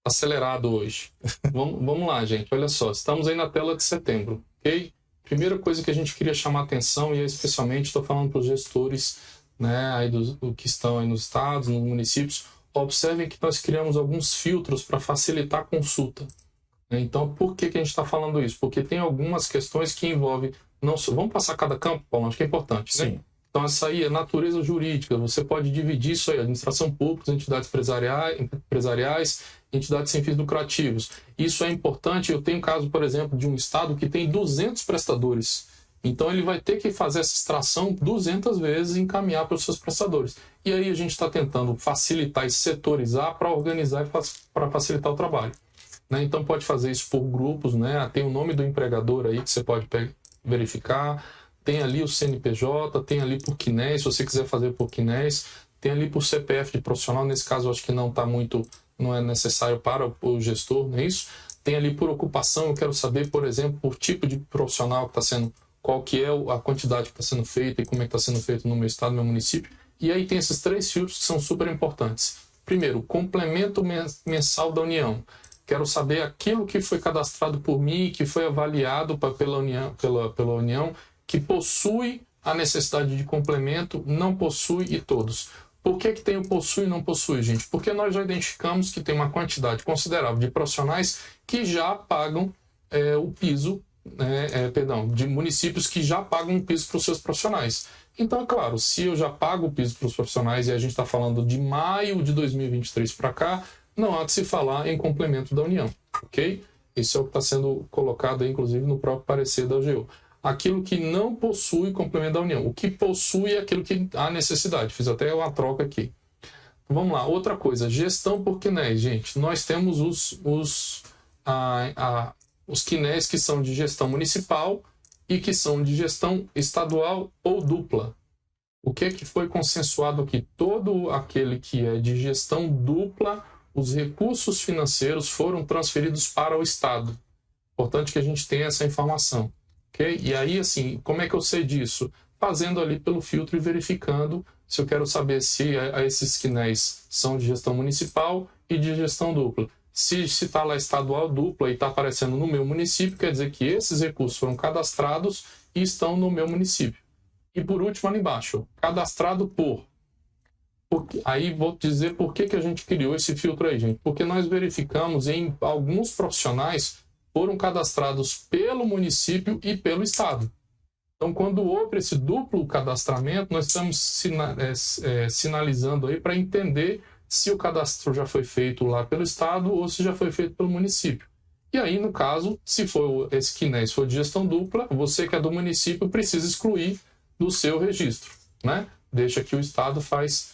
acelerado hoje. Vamos lá, gente. Olha só, estamos aí na tela de setembro, ok? Primeira coisa que a gente queria chamar a atenção, e especialmente estou falando para os gestores, né, aí que estão aí nos estados, nos municípios, observem que nós criamos alguns filtros para facilitar a consulta. Então, por que a gente está falando isso? Porque tem algumas questões que envolvem... Não só, vamos passar cada campo, Paulo? Acho que é importante, né? Sim. Então, essa aí é natureza jurídica. Você pode dividir isso aí, administração pública, entidades empresariais, entidades sem fins lucrativos. Isso é importante. Eu tenho um caso, por exemplo, de um estado que tem 200 prestadores. Então, ele vai ter que fazer essa extração 200 vezes e encaminhar para os seus prestadores. E aí a gente está tentando facilitar e setorizar para organizar e para facilitar o trabalho. Né? Então, pode fazer isso por grupos, né? Tem o nome do empregador aí que você pode verificar. Tem ali o CNPJ, tem ali por CNES, se você quiser fazer por CNES, tem ali por CPF de profissional, nesse caso eu acho que não é necessário para o gestor, não é isso? Tem ali por ocupação, eu quero saber, por exemplo, por tipo de profissional que está sendo, qual que é a quantidade que está sendo feita e como é que está sendo feito no meu estado, no meu município. E aí tem esses 3 filtros que são super importantes. Primeiro, complemento mensal da União. Quero saber aquilo que foi cadastrado por mim, que foi avaliado pela União, que possui a necessidade de complemento, não possui e todos. Por que tem o possui e não possui, gente? Porque nós já identificamos que tem uma quantidade considerável de profissionais que já pagam o piso, de municípios que já pagam o piso para os seus profissionais. Então, é claro, se eu já pago o piso para os profissionais e a gente está falando de maio de 2023 para cá, não há de se falar em complemento da União, ok? Isso é o que está sendo colocado aí, inclusive, no próprio parecer da AGU. Aquilo que não possui complemento da União. O que possui é aquilo que há necessidade. Fiz até uma troca aqui. Vamos lá. Outra coisa. Gestão por CNES, gente. Nós temos os CNES que são de gestão municipal e que são de gestão estadual ou dupla. O que é que foi consensuado aqui? Todo aquele que é de gestão dupla, os recursos financeiros foram transferidos para o Estado. Importante que a gente tenha essa informação. Okay? E aí, assim, como é que eu sei disso? Fazendo ali pelo filtro e verificando se eu quero saber se esses CNES são de gestão municipal e de gestão dupla. Se está lá estadual dupla e está aparecendo no meu município, quer dizer que esses recursos foram cadastrados e estão no meu município. E por último, ali embaixo, cadastrado por. Aí vou dizer por que a gente criou esse filtro aí, gente. Porque nós verificamos em alguns profissionais foram cadastrados pelo município e pelo Estado. Então, quando houve esse duplo cadastramento, nós estamos sinalizando aí para entender se o cadastro já foi feito lá pelo Estado ou se já foi feito pelo município. E aí, no caso, se for esse CNES for de gestão dupla, você que é do município precisa excluir do seu registro, né? Deixa que o Estado faz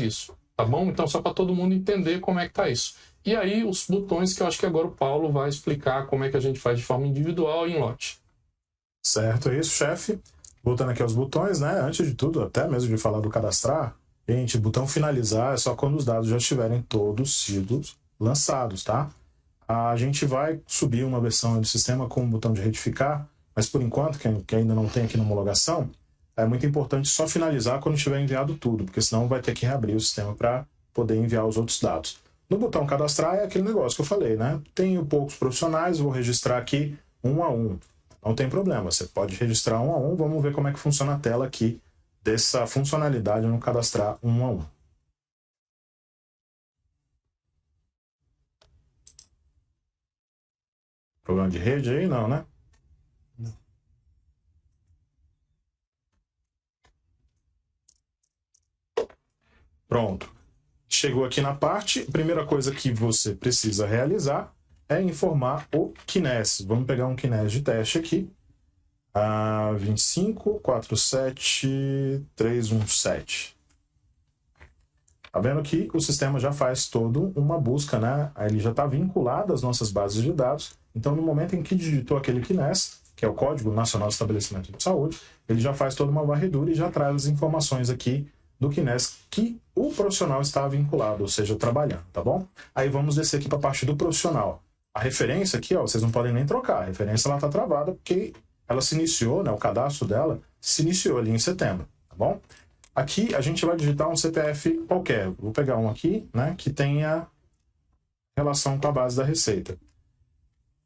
isso, tá bom? Então, só para todo mundo entender como é que tá isso. E aí, os botões que eu acho que agora o Paulo vai explicar como é que a gente faz de forma individual e em lote. Certo, é isso, chefe. Voltando aqui aos botões, né? Antes de tudo, até mesmo de falar do cadastrar, gente, o botão finalizar é só quando os dados já estiverem todos sido lançados, tá? A gente vai subir uma versão do sistema com o botão de retificar, mas por enquanto, que ainda não tem aqui na homologação, é muito importante só finalizar quando tiver enviado tudo, porque senão vai ter que reabrir o sistema para poder enviar os outros dados. No botão cadastrar é aquele negócio que eu falei, né? Tenho poucos profissionais, vou registrar aqui 1 a 1. Não tem problema, você pode registrar 1 a 1. Vamos ver como é que funciona a tela aqui dessa funcionalidade no cadastrar 1 a 1. Problema de rede aí? Não, né? Não. Pronto. Chegou aqui na parte, a primeira coisa que você precisa realizar é informar o CNES. Vamos pegar um CNES de teste aqui. 2547317. Tá vendo que o sistema já faz toda uma busca, né? Ele já está vinculado às nossas bases de dados. Então, no momento em que digitou aquele CNES, que é o Código Nacional de Estabelecimento de Saúde, ele já faz toda uma varredura e já traz as informações aqui do CNES que o profissional está vinculado, ou seja, trabalhando, tá bom? Aí vamos descer aqui para a parte do profissional. A referência aqui, ó, vocês não podem nem trocar. A referência ela está travada porque ela se iniciou, né? O cadastro dela se iniciou ali em setembro, tá bom? Aqui a gente vai digitar um CPF qualquer. Vou pegar um aqui, né? Que tenha relação com a base da Receita.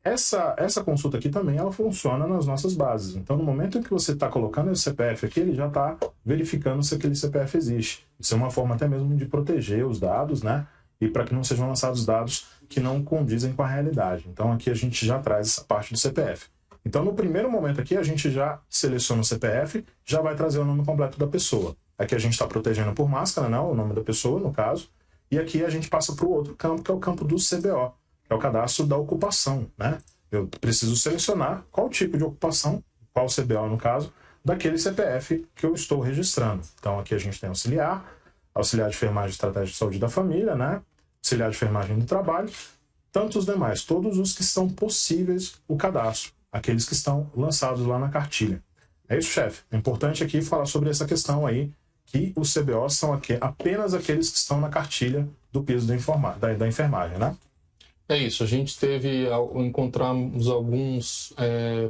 Essa consulta aqui também ela funciona nas nossas bases. Então, no momento em que você está colocando esse CPF aqui, ele já está verificando se aquele CPF existe. Isso é uma forma até mesmo de proteger os dados, né? E para que não sejam lançados dados que não condizem com a realidade. Então, aqui a gente já traz essa parte do CPF. Então, no primeiro momento aqui, a gente já seleciona o CPF, já vai trazer o nome completo da pessoa. Aqui a gente está protegendo por máscara, né? O nome da pessoa, no caso. E aqui a gente passa para o outro campo, que é o campo do CBO. É o cadastro da ocupação, né? Eu preciso selecionar qual tipo de ocupação, qual CBO no caso, daquele CPF que eu estou registrando. Então aqui a gente tem auxiliar de enfermagem e estratégia de saúde da família, né? Auxiliar de enfermagem do trabalho, tantos demais, todos os que são possíveis o cadastro, aqueles que estão lançados lá na cartilha. É isso, chefe. É importante aqui falar sobre essa questão aí, que os CBOs são aqui, apenas aqueles que estão na cartilha do piso da enfermagem, né? É isso, a gente encontramos alguns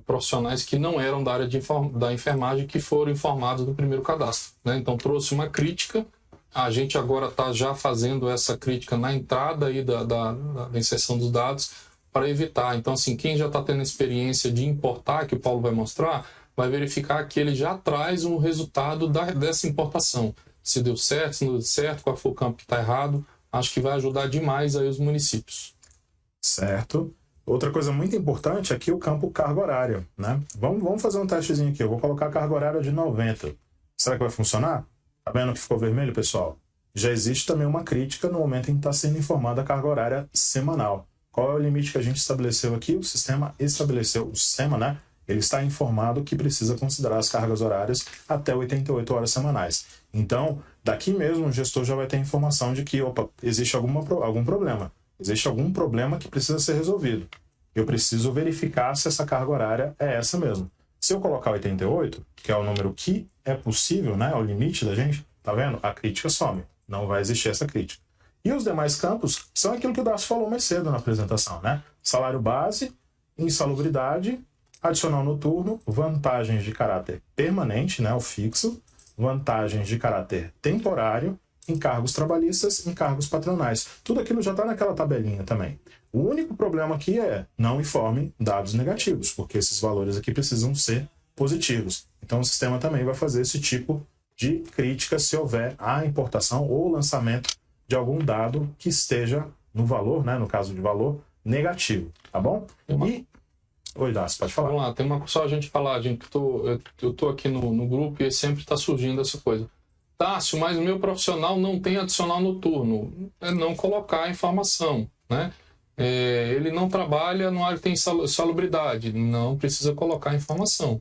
profissionais que não eram da área da enfermagem que foram informados do primeiro cadastro, né? Então trouxe uma crítica, a gente agora está já fazendo essa crítica na entrada aí da inserção dos dados para evitar. Então, assim, quem já está tendo experiência de importar, que o Paulo vai mostrar, vai verificar que ele já traz um resultado dessa importação. Se deu certo, se não deu certo, qual foi o campo que está errado, acho que vai ajudar demais aí os municípios. Certo. Outra coisa muito importante aqui é o campo carga horária, né? Vamos fazer um testezinho aqui. Eu vou colocar a carga horária de 90. Será que vai funcionar? Tá vendo que ficou vermelho, pessoal? Já existe também uma crítica no momento em que está sendo informada a carga horária semanal. Qual é o limite que a gente estabeleceu aqui? O sistema estabeleceu, o sistema, né? Ele está informado que precisa considerar as cargas horárias até 88 horas semanais. Então, daqui mesmo o gestor já vai ter informação de que, opa, existe algum problema. Existe algum problema que precisa ser resolvido. Eu preciso verificar se essa carga horária é essa mesmo. Se eu colocar 88, que é o número que é possível, né, é o limite da gente, tá vendo? A crítica some. Não vai existir essa crítica. E os demais campos são aquilo que o Darcy falou mais cedo na apresentação, né? Salário base, insalubridade, adicional noturno, vantagens de caráter permanente, né, o fixo, vantagens de caráter temporário, encargos trabalhistas, encargos patronais. Tudo aquilo já está naquela tabelinha também. O único problema aqui é não informe dados negativos, porque esses valores aqui precisam ser positivos. Então o sistema também vai fazer esse tipo de crítica se houver a importação ou lançamento de algum dado que esteja no valor, né, no caso de valor, negativo, tá bom? Oi, Darcy, pode falar. Vamos lá, tem uma só a gente falar, gente, eu tô aqui no grupo e sempre está surgindo essa coisa. Tássio, mas o meu profissional não tem adicional noturno. É não colocar a informação, né? Ele não trabalha no área que tem salubridade. Não precisa colocar a informação.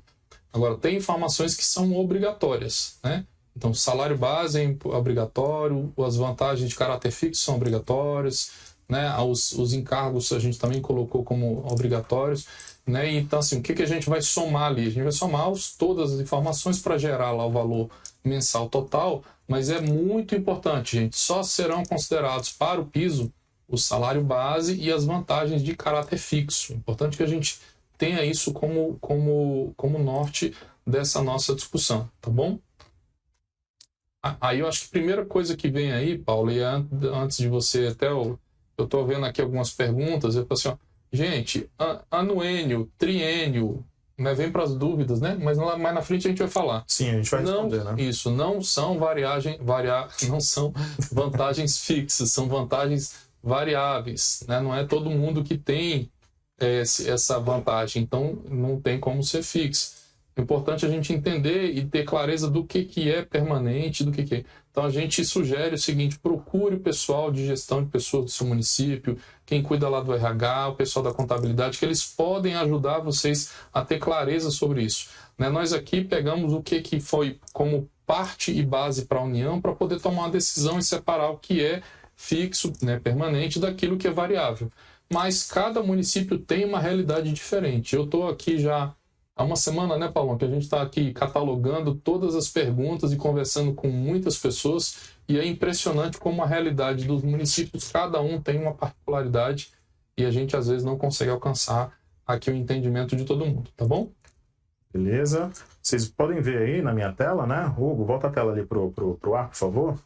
Agora, tem informações que são obrigatórias, né? Então, salário base é obrigatório, as vantagens de caráter fixo são obrigatórias, né? Os encargos a gente também colocou como obrigatórios, né? Então, assim, o que a gente vai somar ali? A gente vai somar todas as informações para gerar lá o valor mensal total, mas é muito importante, gente, só serão considerados para o piso o salário base e as vantagens de caráter fixo. Importante que a gente tenha isso como norte dessa nossa discussão, tá bom? Aí eu acho que a primeira coisa que vem aí, Paulo, e antes de você até eu estou vendo aqui algumas perguntas, eu falo assim, ó, gente, anuênio, triênio, né, vem para as dúvidas, né? Mas mais na frente a gente vai falar. Sim, a gente vai responder, né? Isso, não são não são vantagens fixas, são vantagens variáveis, né? Não é todo mundo que tem essa vantagem, então não tem como ser fixa. É importante a gente entender e ter clareza do que é permanente, do que é. Então a gente sugere o seguinte: procure o pessoal de gestão de pessoas do seu município, quem cuida lá do RH, o pessoal da contabilidade, que eles podem ajudar vocês a ter clareza sobre isso, né? Nós aqui pegamos o que foi como parte e base para a União para poder tomar uma decisão e separar o que é fixo, né, permanente, daquilo que é variável. Mas cada município tem uma realidade diferente. Eu estou aqui já há uma semana, né, Paulo, que a gente está aqui catalogando todas as perguntas e conversando com muitas pessoas, e é impressionante como a realidade dos municípios, cada um tem uma particularidade, e a gente às vezes não consegue alcançar aqui o entendimento de todo mundo, tá bom? Beleza. Vocês podem ver aí na minha tela, né? Hugo, volta a tela ali pro ar, por favor.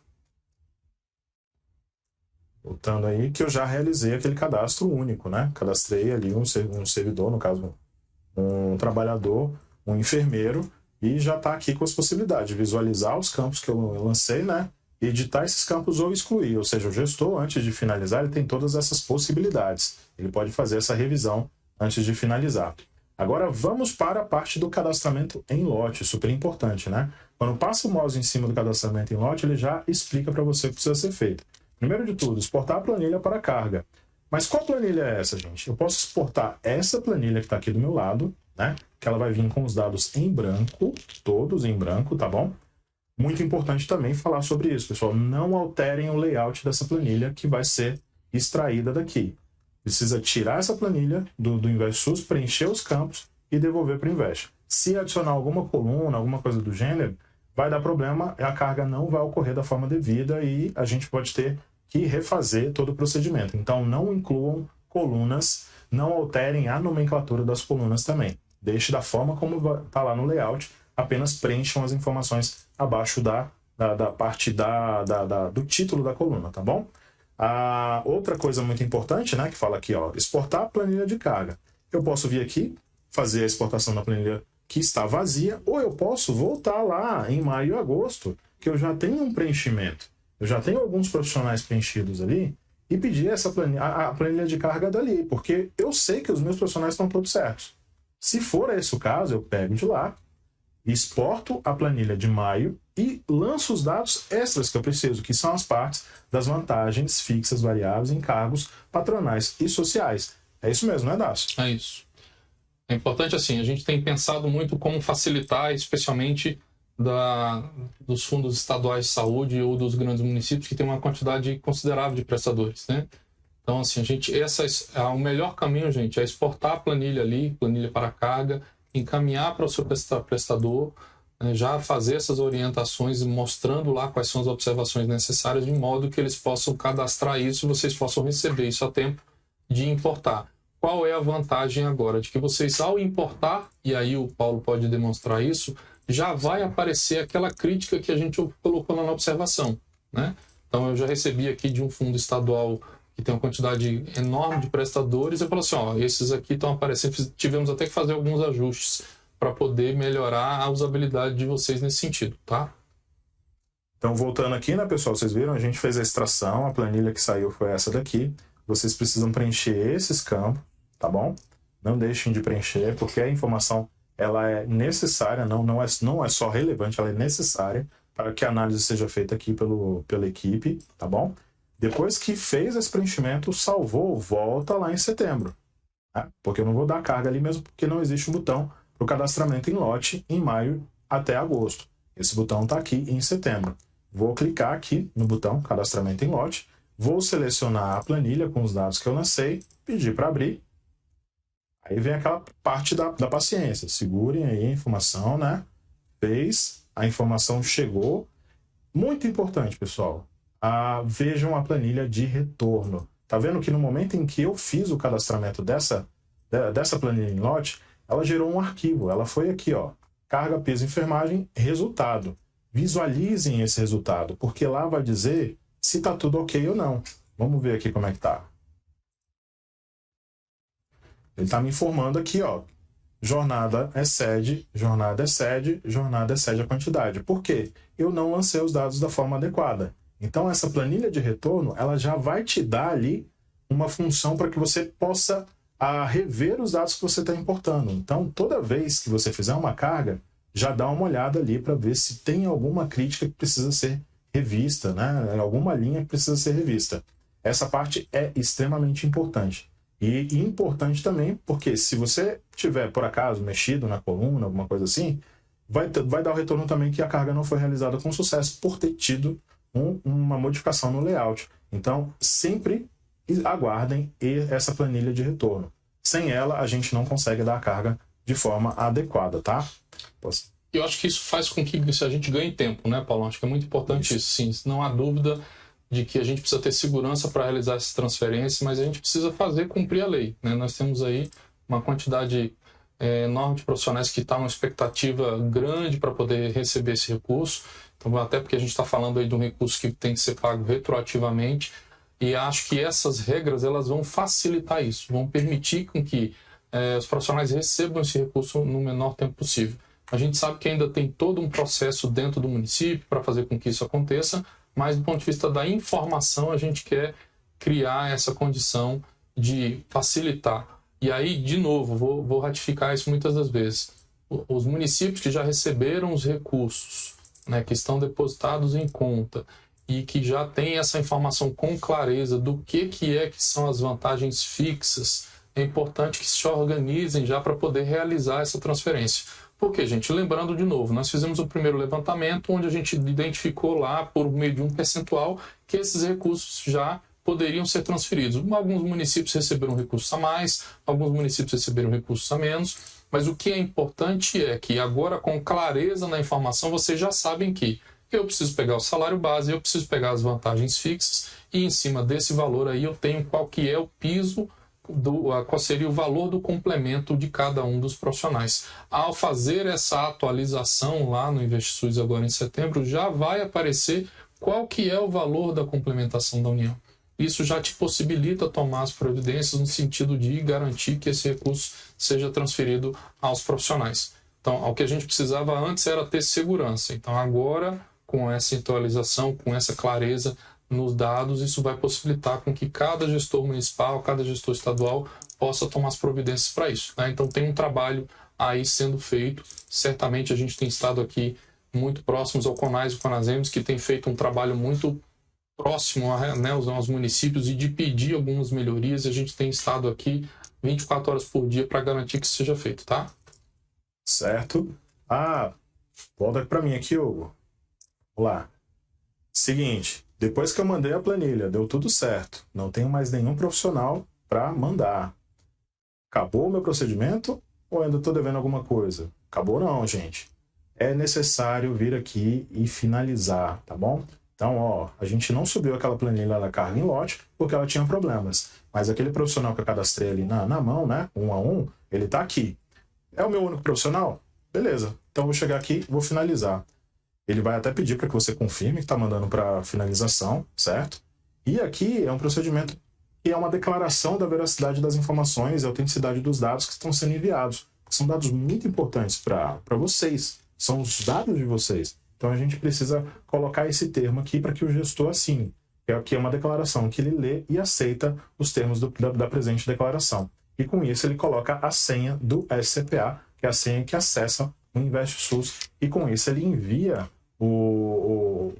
notando aí que eu já realizei aquele cadastro único, né? Cadastrei ali um servidor, no caso, um trabalhador, um enfermeiro, e já está aqui com as possibilidades de visualizar os campos que eu lancei, né? Editar esses campos ou excluir. Ou seja, o gestor, antes de finalizar, ele tem todas essas possibilidades. Ele pode fazer essa revisão antes de finalizar. Agora vamos para a parte do cadastramento em lote, super importante, né? Quando passa o mouse em cima do cadastramento em lote, ele já explica para você o que precisa ser feito. Primeiro de tudo, exportar a planilha para a carga. Mas qual planilha é essa, gente? Eu posso exportar essa planilha que está aqui do meu lado, né? Que ela vai vir com os dados em branco, todos em branco, tá bom? Muito importante também falar sobre isso, pessoal. Não alterem o layout dessa planilha que vai ser extraída daqui. Precisa tirar essa planilha do InvestSUS, preencher os campos e devolver para o Invest. Se adicionar alguma coluna, alguma coisa do gênero, vai dar problema, a carga não vai ocorrer da forma devida e a gente pode ter que refazer todo o procedimento. Então, não incluam colunas, não alterem a nomenclatura das colunas também. Deixe da forma como está lá no layout, apenas preencham as informações abaixo da parte do título da coluna, tá bom? A outra coisa muito importante, né, que fala aqui, ó, exportar a planilha de carga. Eu posso vir aqui, fazer a exportação da planilha que está vazia, ou eu posso voltar lá em maio e agosto, que eu já tenho um preenchimento. Eu já tenho alguns profissionais preenchidos ali e pedir essa a planilha de carga dali, porque eu sei que os meus profissionais estão todos certos. Se for esse o caso, eu pego de lá, exporto a planilha de maio e lanço os dados extras que eu preciso, que são as partes das vantagens fixas, variáveis, encargos patronais e sociais. É isso mesmo, não é, Dácio? É isso. É importante, assim, a gente tem pensado muito como facilitar, especialmente dos fundos estaduais de saúde ou dos grandes municípios que tem uma quantidade considerável de prestadores, né? Então, assim, o melhor caminho, gente, é exportar a planilha ali, planilha para carga, encaminhar para o seu prestador, né, já fazer essas orientações mostrando lá quais são as observações necessárias, de modo que eles possam cadastrar isso e vocês possam receber isso a tempo de importar. Qual é a vantagem agora? De que vocês, ao importar, e aí o Paulo pode demonstrar isso, já vai aparecer aquela crítica que a gente colocou lá na observação, né? Então, eu já recebi aqui de um fundo estadual que tem uma quantidade enorme de prestadores, eu falo assim, ó, esses aqui estão aparecendo, tivemos até que fazer alguns ajustes para poder melhorar a usabilidade de vocês nesse sentido, tá? Então, voltando aqui, né, pessoal, vocês viram, a gente fez a extração, a planilha que saiu foi essa daqui. Vocês precisam preencher esses campos, tá bom? Não deixem de preencher, porque a informação ela é necessária, não é só relevante, ela é necessária para que a análise seja feita aqui pela equipe, tá bom? Depois que fez esse preenchimento, salvou, volta lá em setembro. Né? Porque eu não vou dar carga ali mesmo, porque não existe um botão para o cadastramento em lote em maio até agosto. Esse botão está aqui em setembro. Vou clicar aqui no botão cadastramento em lote, vou selecionar a planilha com os dados que eu lancei, pedir para abrir. Aí vem aquela parte da paciência. Segurem aí a informação, né? Fez, a informação chegou. Muito importante, pessoal. Vejam a planilha de retorno. Tá vendo que no momento em que eu fiz o cadastramento dessa planilha em lote, ela gerou um arquivo. Ela foi aqui, ó. Carga, peso, enfermagem, resultado. Visualizem esse resultado, porque lá vai dizer se está tudo ok ou não. Vamos ver aqui como é que tá. Ele está me informando aqui, ó. Jornada excede, jornada excede, jornada excede a quantidade. Por quê? Eu não lancei os dados da forma adequada. Então, essa planilha de retorno, ela já vai te dar ali uma função para que você possa rever os dados que você está importando. Então, toda vez que você fizer uma carga, já dá uma olhada ali para ver se tem alguma crítica que precisa ser revista, né? Alguma linha que precisa ser revista. Essa parte é extremamente importante. E importante também porque se você tiver, por acaso, mexido na coluna, alguma coisa assim, vai dar o retorno também que a carga não foi realizada com sucesso por ter tido uma modificação no layout. Então, sempre aguardem essa planilha de retorno. Sem ela, a gente não consegue dar a carga de forma adequada, tá? Eu acho que isso faz com que a gente ganhe tempo, né, Paulo? Acho que é muito importante isso, sim. Não há dúvida de que a gente precisa ter segurança para realizar essas transferências, mas a gente precisa fazer cumprir a lei, né? Nós temos aí uma quantidade enorme de profissionais que estão uma expectativa grande para poder receber esse recurso. Então, até porque a gente está falando aí de um recurso que tem que ser pago retroativamente, E acho que essas regras elas vão facilitar isso, vão permitir com que os profissionais recebam esse recurso no menor tempo possível. A gente sabe que ainda tem todo um processo dentro do município para fazer com que isso aconteça, mas do ponto de vista da informação, a gente quer criar essa condição de facilitar. E aí, de novo, vou ratificar isso muitas das vezes. Os municípios que já receberam os recursos, né, que estão depositados em conta e que já têm essa informação com clareza do que são as vantagens fixas, é importante que se organizem já para poder realizar essa transferência. Porque, gente, lembrando de novo, nós fizemos o primeiro levantamento onde a gente identificou lá, por meio de um percentual, que esses recursos já poderiam ser transferidos. Alguns municípios receberam recursos a mais, alguns municípios receberam recursos a menos, mas o que é importante é que agora, com clareza na informação, vocês já sabem que eu preciso pegar o salário base, eu preciso pegar as vantagens fixas e em cima desse valor aí eu tenho qual que é o piso, qual seria o valor do complemento de cada um dos profissionais. Ao fazer essa atualização lá no InvestiSUS agora em setembro, já vai aparecer qual que é o valor da complementação da União. Isso já te possibilita tomar as providências no sentido de garantir que esse recurso seja transferido aos profissionais. Então, o que a gente precisava antes era ter segurança. Então, agora, com essa atualização, com essa clareza nos dados, isso vai possibilitar com que cada gestor municipal, cada gestor estadual possa tomar as providências para isso, né? Então tem um trabalho aí sendo feito. Certamente a gente tem estado aqui muito próximos ao CONAS e CONASEMS, que tem feito um trabalho muito próximo, né, aos municípios e de pedir algumas melhorias. A gente tem estado aqui 24 horas por dia para garantir que isso seja feito, tá? Certo. Volta para mim aqui, Hugo. Vamos lá. Seguinte. Depois que eu mandei a planilha, deu tudo certo. Não tenho mais nenhum profissional para mandar. Acabou o meu procedimento ou ainda estou devendo alguma coisa? Acabou não, gente. É necessário vir aqui e finalizar, tá bom? Então, a gente não subiu aquela planilha da carga em lote porque ela tinha problemas. Mas aquele profissional que eu cadastrei ali na mão, né, 1 a 1, ele está aqui. É o meu único profissional? Beleza. Então, eu vou chegar aqui e vou finalizar. Ele vai até pedir para que você confirme que está mandando para finalização, certo? E aqui é um procedimento que é uma declaração da veracidade das informações e autenticidade dos dados que estão sendo enviados. São dados muito importantes para vocês, são os dados de vocês. Então a gente precisa colocar esse termo aqui para que o gestor assine. Que é uma declaração que ele lê e aceita os termos da presente declaração. E com isso ele coloca a senha do SCPA, que é a senha que acessa o InvestiSUS, e com isso ele envia o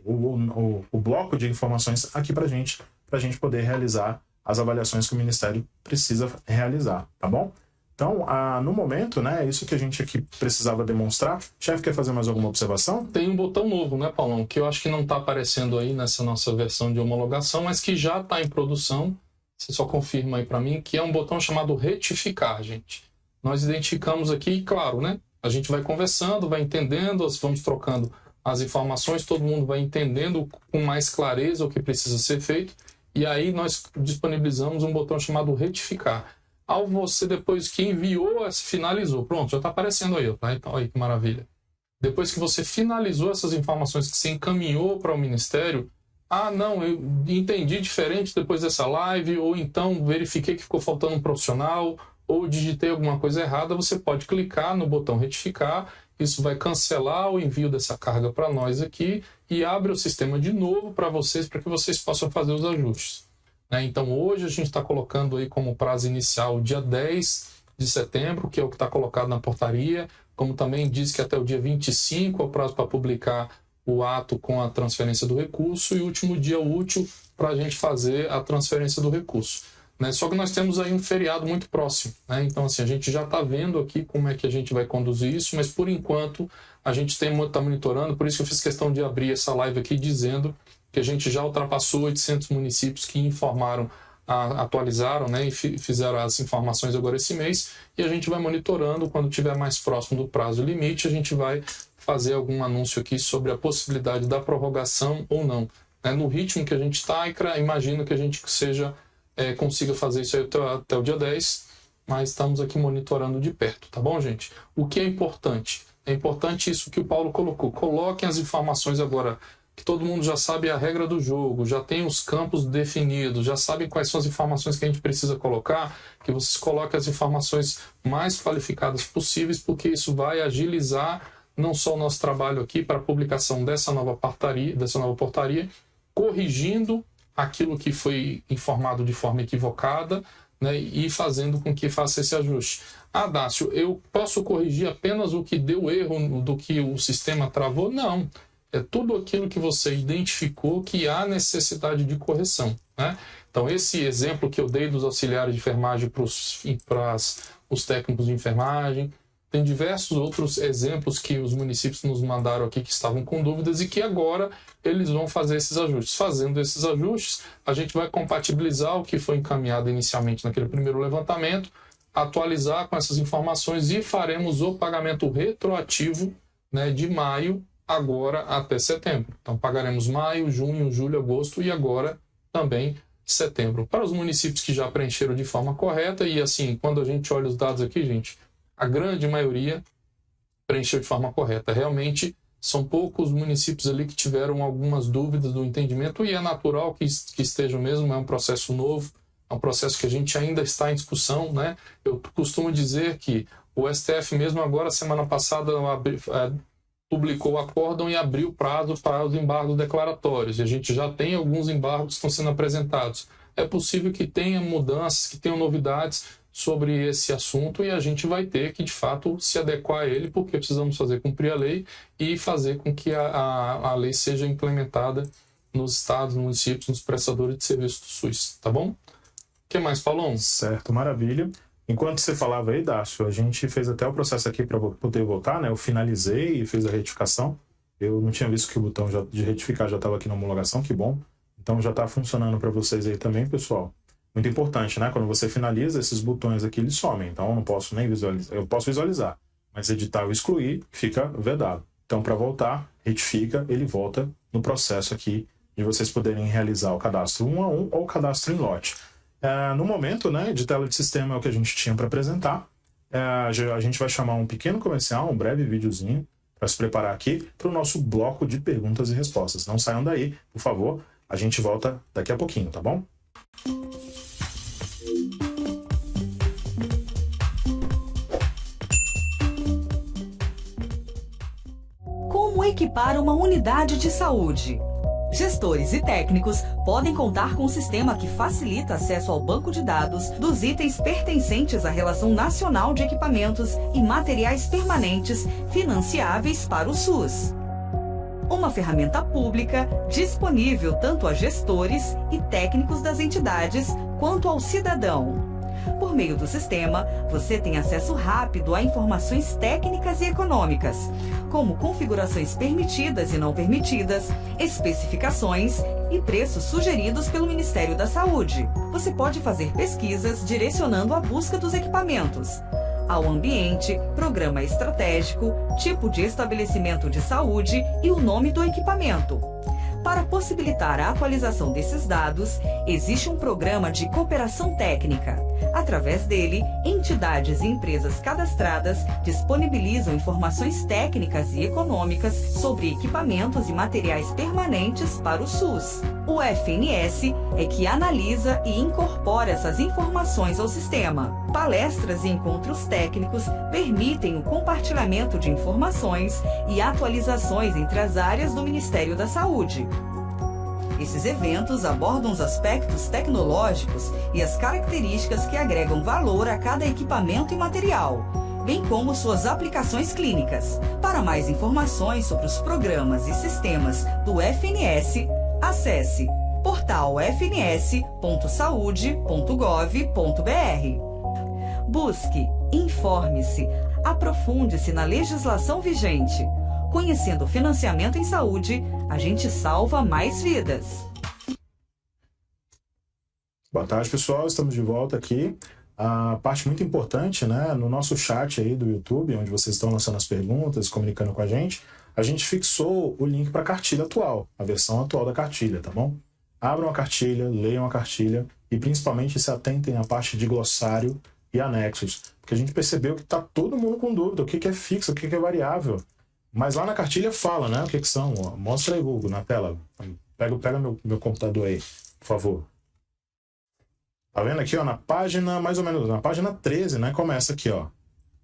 bloco de informações aqui para a gente poder realizar as avaliações que o Ministério precisa realizar, tá bom? Então, no momento, né, é isso que a gente aqui precisava demonstrar. Chefe, quer fazer mais alguma observação? Tem um botão novo, né, Paulão, que eu acho que não está aparecendo aí nessa nossa versão de homologação, mas que já está em produção. Você só confirma aí para mim, que é um botão chamado retificar, gente. Nós identificamos aqui, claro, né, a gente vai conversando, vai entendendo, vamos trocando as informações, todo mundo vai entendendo com mais clareza o que precisa ser feito, e aí nós disponibilizamos um botão chamado retificar. Ao você, depois que enviou, finalizou, pronto, já está aparecendo aí, tá? Então, aí que maravilha. Depois que você finalizou essas informações que você encaminhou para o Ministério, não, eu entendi diferente depois dessa live, ou então verifiquei que ficou faltando um profissional, ou digitei alguma coisa errada, você pode clicar no botão retificar. Isso vai cancelar o envio dessa carga para nós aqui e abre o sistema de novo para vocês, para que vocês possam fazer os ajustes. Então, hoje a gente está colocando aí como prazo inicial o dia 10 de setembro, que é o que está colocado na portaria, como também diz que até o dia 25 é o prazo para publicar o ato com a transferência do recurso e o último dia útil para a gente fazer a transferência do recurso. Só que nós temos aí um feriado muito próximo, né? Então, assim, a gente já está vendo aqui como é que a gente vai conduzir isso, mas por enquanto a gente está monitorando, por isso que eu fiz questão de abrir essa live aqui dizendo que a gente já ultrapassou 800 municípios que informaram, atualizaram, né, e fizeram as informações agora esse mês, e a gente vai monitorando. Quando estiver mais próximo do prazo limite, a gente vai fazer algum anúncio aqui sobre a possibilidade da prorrogação ou não. No ritmo que a gente está, imagino que a gente consiga fazer isso aí até o dia 10, mas estamos aqui monitorando de perto, tá bom, gente? O que é importante? É importante isso que o Paulo colocou. Coloquem as informações agora que todo mundo já sabe a regra do jogo, já tem os campos definidos, já sabe quais são as informações que a gente precisa colocar, que vocês coloquem as informações mais qualificadas possíveis, porque isso vai agilizar não só o nosso trabalho aqui para a publicação dessa nova portaria, corrigindo aquilo que foi informado de forma equivocada, né, e fazendo com que faça esse ajuste. Dácio, eu posso corrigir apenas o que deu erro, do que o sistema travou? Não. É tudo aquilo que você identificou que há necessidade de correção, né? Então, esse exemplo que eu dei dos auxiliares de enfermagem para os técnicos de enfermagem, tem diversos outros exemplos que os municípios nos mandaram aqui que estavam com dúvidas e que agora eles vão fazer esses ajustes. Fazendo esses ajustes, a gente vai compatibilizar o que foi encaminhado inicialmente naquele primeiro levantamento, atualizar com essas informações e faremos o pagamento retroativo, né, de maio agora até setembro. Então pagaremos maio, junho, julho, agosto e agora também setembro. Para os municípios que já preencheram de forma correta, e assim, quando a gente olha os dados aqui, gente, a grande maioria preencheu de forma correta. Realmente são poucos municípios ali que tiveram algumas dúvidas do entendimento, e é natural que estejam mesmo, é um processo novo, é um processo que a gente ainda está em discussão, né? Eu costumo dizer que o STF mesmo agora, semana passada, publicou o acórdão e abriu prazo para os embargos declaratórios. E a gente já tem alguns embargos que estão sendo apresentados. É possível que tenha mudanças, que tenham novidades sobre esse assunto, e a gente vai ter que, de fato, se adequar a ele, porque precisamos fazer cumprir a lei e fazer com que a lei seja implementada nos estados, nos municípios, nos prestadores de serviço do SUS. Tá bom? O que mais, Paulão? Certo, maravilha. Enquanto você falava aí, Dácio, a gente fez até o processo aqui para poder votar, né? Eu finalizei e fiz a retificação. Eu não tinha visto que o botão de retificar já estava aqui na homologação, que bom. Então já está funcionando para vocês aí também, pessoal. Muito importante, né? Quando você finaliza, esses botões aqui, eles somem. Então eu não posso nem visualizar. Eu posso visualizar, mas editar ou excluir fica vedado. Então, para voltar, retifica, ele volta no processo aqui de vocês poderem realizar o cadastro 1 a 1 ou o cadastro em lote. No momento, né, de tela de sistema é o que a gente tinha para apresentar. A gente vai chamar um pequeno comercial, um breve videozinho, para se preparar aqui para o nosso bloco de perguntas e respostas. Não saiam daí, por favor. A gente volta daqui a pouquinho, tá bom? Como equipar uma unidade de saúde? Gestores e técnicos podem contar com um sistema que facilita acesso ao banco de dados dos itens pertencentes à Relação Nacional de Equipamentos e Materiais Permanentes financiáveis para o SUS. Uma ferramenta pública disponível tanto a gestores e técnicos das entidades quanto ao cidadão. Por meio do sistema, você tem acesso rápido a informações técnicas e econômicas, como configurações permitidas e não permitidas, especificações e preços sugeridos pelo Ministério da Saúde. Você pode fazer pesquisas direcionando a busca dos equipamentos ao ambiente, programa estratégico, tipo de estabelecimento de saúde e o nome do equipamento. Para possibilitar a atualização desses dados, existe um programa de cooperação técnica. Através dele, entidades e empresas cadastradas disponibilizam informações técnicas e econômicas sobre equipamentos e materiais permanentes para o SUS. O FNS é que analisa e incorpora essas informações ao sistema. Palestras e encontros técnicos permitem o compartilhamento de informações e atualizações entre as áreas do Ministério da Saúde. Esses eventos abordam os aspectos tecnológicos e as características que agregam valor a cada equipamento e material, bem como suas aplicações clínicas. Para mais informações sobre os programas e sistemas do FNS, acesse portal.fns.saude.gov.br. Busque, informe-se, aprofunde-se na legislação vigente. Conhecendo o financiamento em saúde, a gente salva mais vidas. Boa tarde, pessoal. Estamos de volta aqui. A parte muito importante, né, no nosso chat aí do YouTube, onde vocês estão lançando as perguntas, comunicando com a gente fixou o link para a cartilha atual, a versão atual da cartilha, tá bom? Abram a cartilha, leiam a cartilha e principalmente se atentem à parte de glossário e anexos, porque a gente percebeu que está todo mundo com dúvida, o que é fixo, o que é variável. Mas lá na cartilha fala, né? O que são. Ó. Mostra aí, Google, na tela. Pega meu computador aí, por favor. Tá vendo aqui, ó, na página, mais ou menos, na página 13, né? Começa aqui, ó. O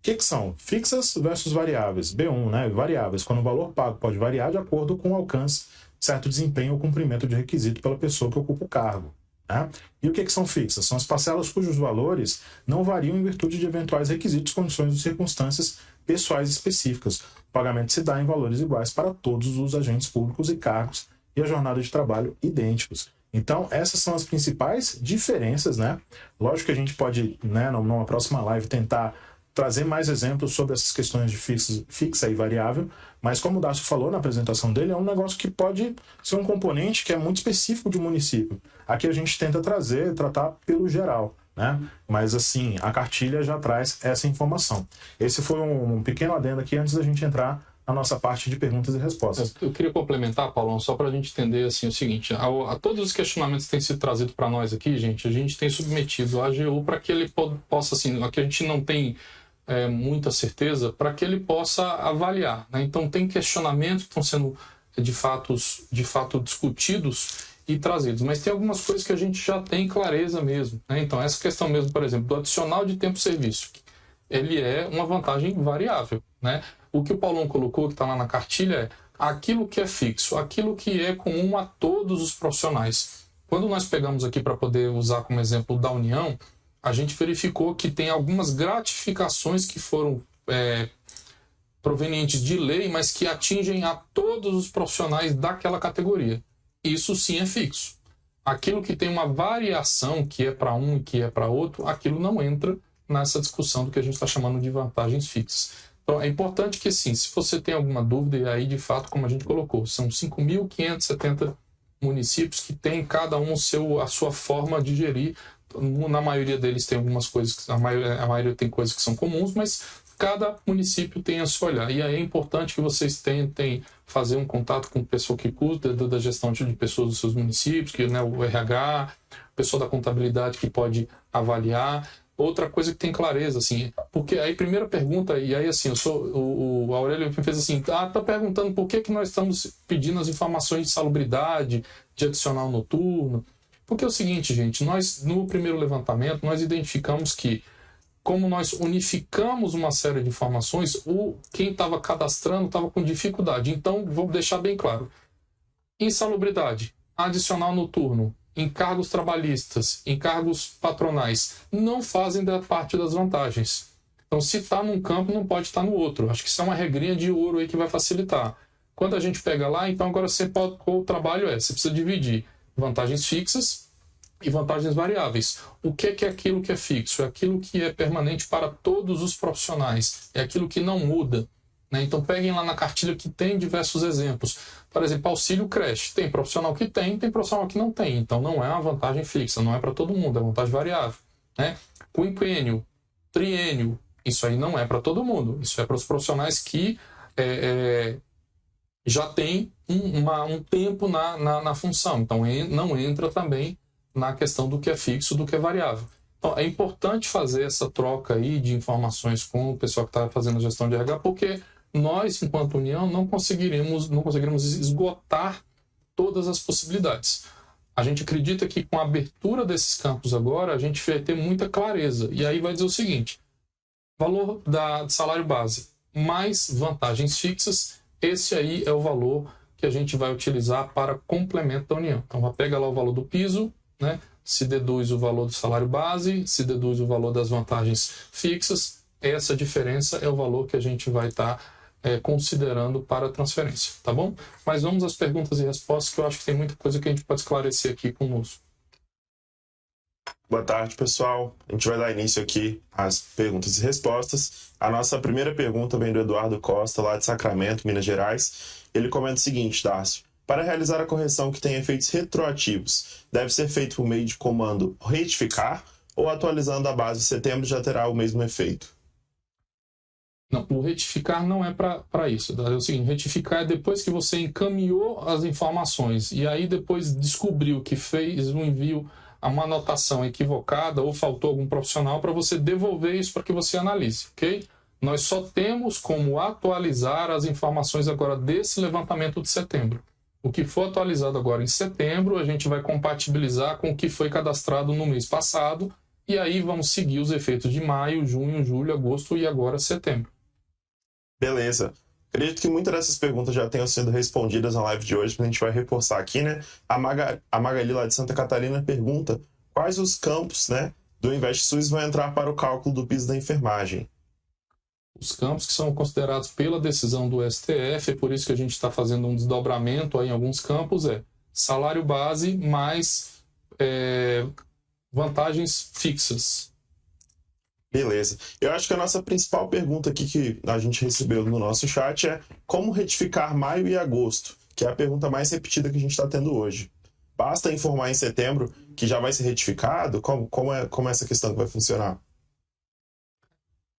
que são? Fixas versus variáveis. B1, né? Variáveis, quando o valor pago pode variar de acordo com o alcance, certo desempenho ou cumprimento de requisito pela pessoa que ocupa o cargo. Né? E o que são fixas? São as parcelas cujos valores não variam em virtude de eventuais requisitos, condições ou circunstâncias pessoais específicas. O pagamento se dá em valores iguais para todos os agentes públicos e cargos e a jornada de trabalho idênticos. Então, essas são as principais diferenças, né? Lógico que a gente pode, né, numa próxima live, tentar trazer mais exemplos sobre essas questões de fixa e variável, mas como o Dácio falou na apresentação dele, é um negócio que pode ser um componente que é muito específico de um município. Aqui a gente tenta tratar pelo geral, né? Mas assim, a cartilha já traz essa informação. Esse foi um pequeno adendo aqui antes da gente entrar na nossa parte de perguntas e respostas. Eu queria complementar, Paulão, só para a gente entender assim, o seguinte, a todos os questionamentos que têm sido trazidos para nós aqui, gente, a gente tem submetido a AGU para que ele possa, assim, aqui a gente não tem muita certeza, para que ele possa avaliar, né? Então tem questionamentos que estão sendo de fato discutidos e trazidos, mas tem algumas coisas que a gente já tem clareza mesmo, né? Então essa questão mesmo, por exemplo, do adicional de tempo de serviço, ele é uma vantagem variável, né? O que o Paulão colocou, que está lá na cartilha, é aquilo que é fixo, aquilo que é comum a todos os profissionais. Quando nós pegamos aqui para poder usar como exemplo da União, a gente verificou que tem algumas gratificações que foram provenientes de lei, mas que atingem a todos os profissionais daquela categoria. Isso sim é fixo. Aquilo que tem uma variação, que é para um e que é para outro, aquilo não entra nessa discussão do que a gente está chamando de vantagens fixas. Então é importante que sim, se você tem alguma dúvida, e aí de fato, como a gente colocou, são 5.570 municípios que têm cada um a sua forma de gerir. Na maioria deles tem algumas coisas, a maioria tem coisas que são comuns, mas cada município tem a sua olhar. E aí é importante que vocês tentem fazer um contato com o pessoal que cuida da gestão de pessoas dos seus municípios, que, né, o RH, o pessoal da contabilidade que pode avaliar. Outra coisa que tem clareza, assim, porque aí primeira pergunta, e aí assim, o Aurélio me fez assim, tá perguntando por que nós estamos pedindo as informações de salubridade, de adicional noturno. Porque é o seguinte, gente, nós no primeiro levantamento, nós identificamos que, como nós unificamos uma série de informações, quem estava cadastrando estava com dificuldade. Então, vou deixar bem claro. Insalubridade, adicional noturno, encargos trabalhistas, encargos patronais, não fazem parte das vantagens. Então, se está num campo, não pode estar no outro. Acho que isso é uma regrinha de ouro aí que vai facilitar. Quando a gente pega lá, então agora o trabalho você precisa dividir vantagens fixas e vantagens variáveis. O que é aquilo que é fixo? É aquilo que é permanente para todos os profissionais. É aquilo que não muda. Né? Então peguem lá na cartilha que tem diversos exemplos. Por exemplo, auxílio creche. Tem profissional que tem profissional que não tem. Então não é uma vantagem fixa, não é para todo mundo, é vantagem variável. Né? Quinquênio, triênio, isso aí não é para todo mundo. Isso é para os profissionais que já tem um tempo na função. Então não entra também na questão do que é fixo, do que é variável. Então é importante fazer essa troca aí de informações com o pessoal que está fazendo a gestão de RH, porque nós, enquanto União, não conseguiremos esgotar todas as possibilidades. A gente acredita que com a abertura desses campos agora, a gente vai ter muita clareza. E aí vai dizer o seguinte, valor de salário base mais vantagens fixas, esse aí é o valor que a gente vai utilizar para complemento da União. Então, pega lá o valor do piso, né? Se deduz o valor do salário base, se deduz o valor das vantagens fixas, essa diferença é o valor que a gente vai estar considerando para a transferência, tá bom? Mas vamos às perguntas e respostas, que eu acho que tem muita coisa que a gente pode esclarecer aqui conosco. Boa tarde, pessoal. A gente vai dar início aqui às perguntas e respostas. A nossa primeira pergunta vem do Eduardo Costa, lá de Sacramento, Minas Gerais. Ele comenta o seguinte, Dácio. Para realizar a correção que tem efeitos retroativos, deve ser feito por meio de comando retificar ou atualizando a base de setembro já terá o mesmo efeito? Não, o retificar não é para isso. É o seguinte, retificar é depois que você encaminhou as informações e aí depois descobriu que fez um envio a uma anotação equivocada ou faltou algum profissional, para você devolver isso para que você analise, ok? Nós só temos como atualizar as informações agora desse levantamento de setembro. O que for atualizado agora em setembro, a gente vai compatibilizar com o que foi cadastrado no mês passado, e aí vamos seguir os efeitos de maio, junho, julho, agosto e agora setembro. Beleza. Acredito que muitas dessas perguntas já tenham sido respondidas na live de hoje, mas a gente vai reforçar aqui, né? A Magali lá de Santa Catarina pergunta quais os campos, né, do InvestSUS vão entrar para o cálculo do piso da enfermagem. Os campos que são considerados pela decisão do STF, é por isso que a gente está fazendo um desdobramento aí em alguns campos, é salário base mais vantagens fixas. Beleza. Eu acho que a nossa principal pergunta aqui que a gente recebeu no nosso chat é como retificar maio e agosto, que é a pergunta mais repetida que a gente está tendo hoje. Basta informar em setembro que já vai ser retificado? Como é essa questão que vai funcionar?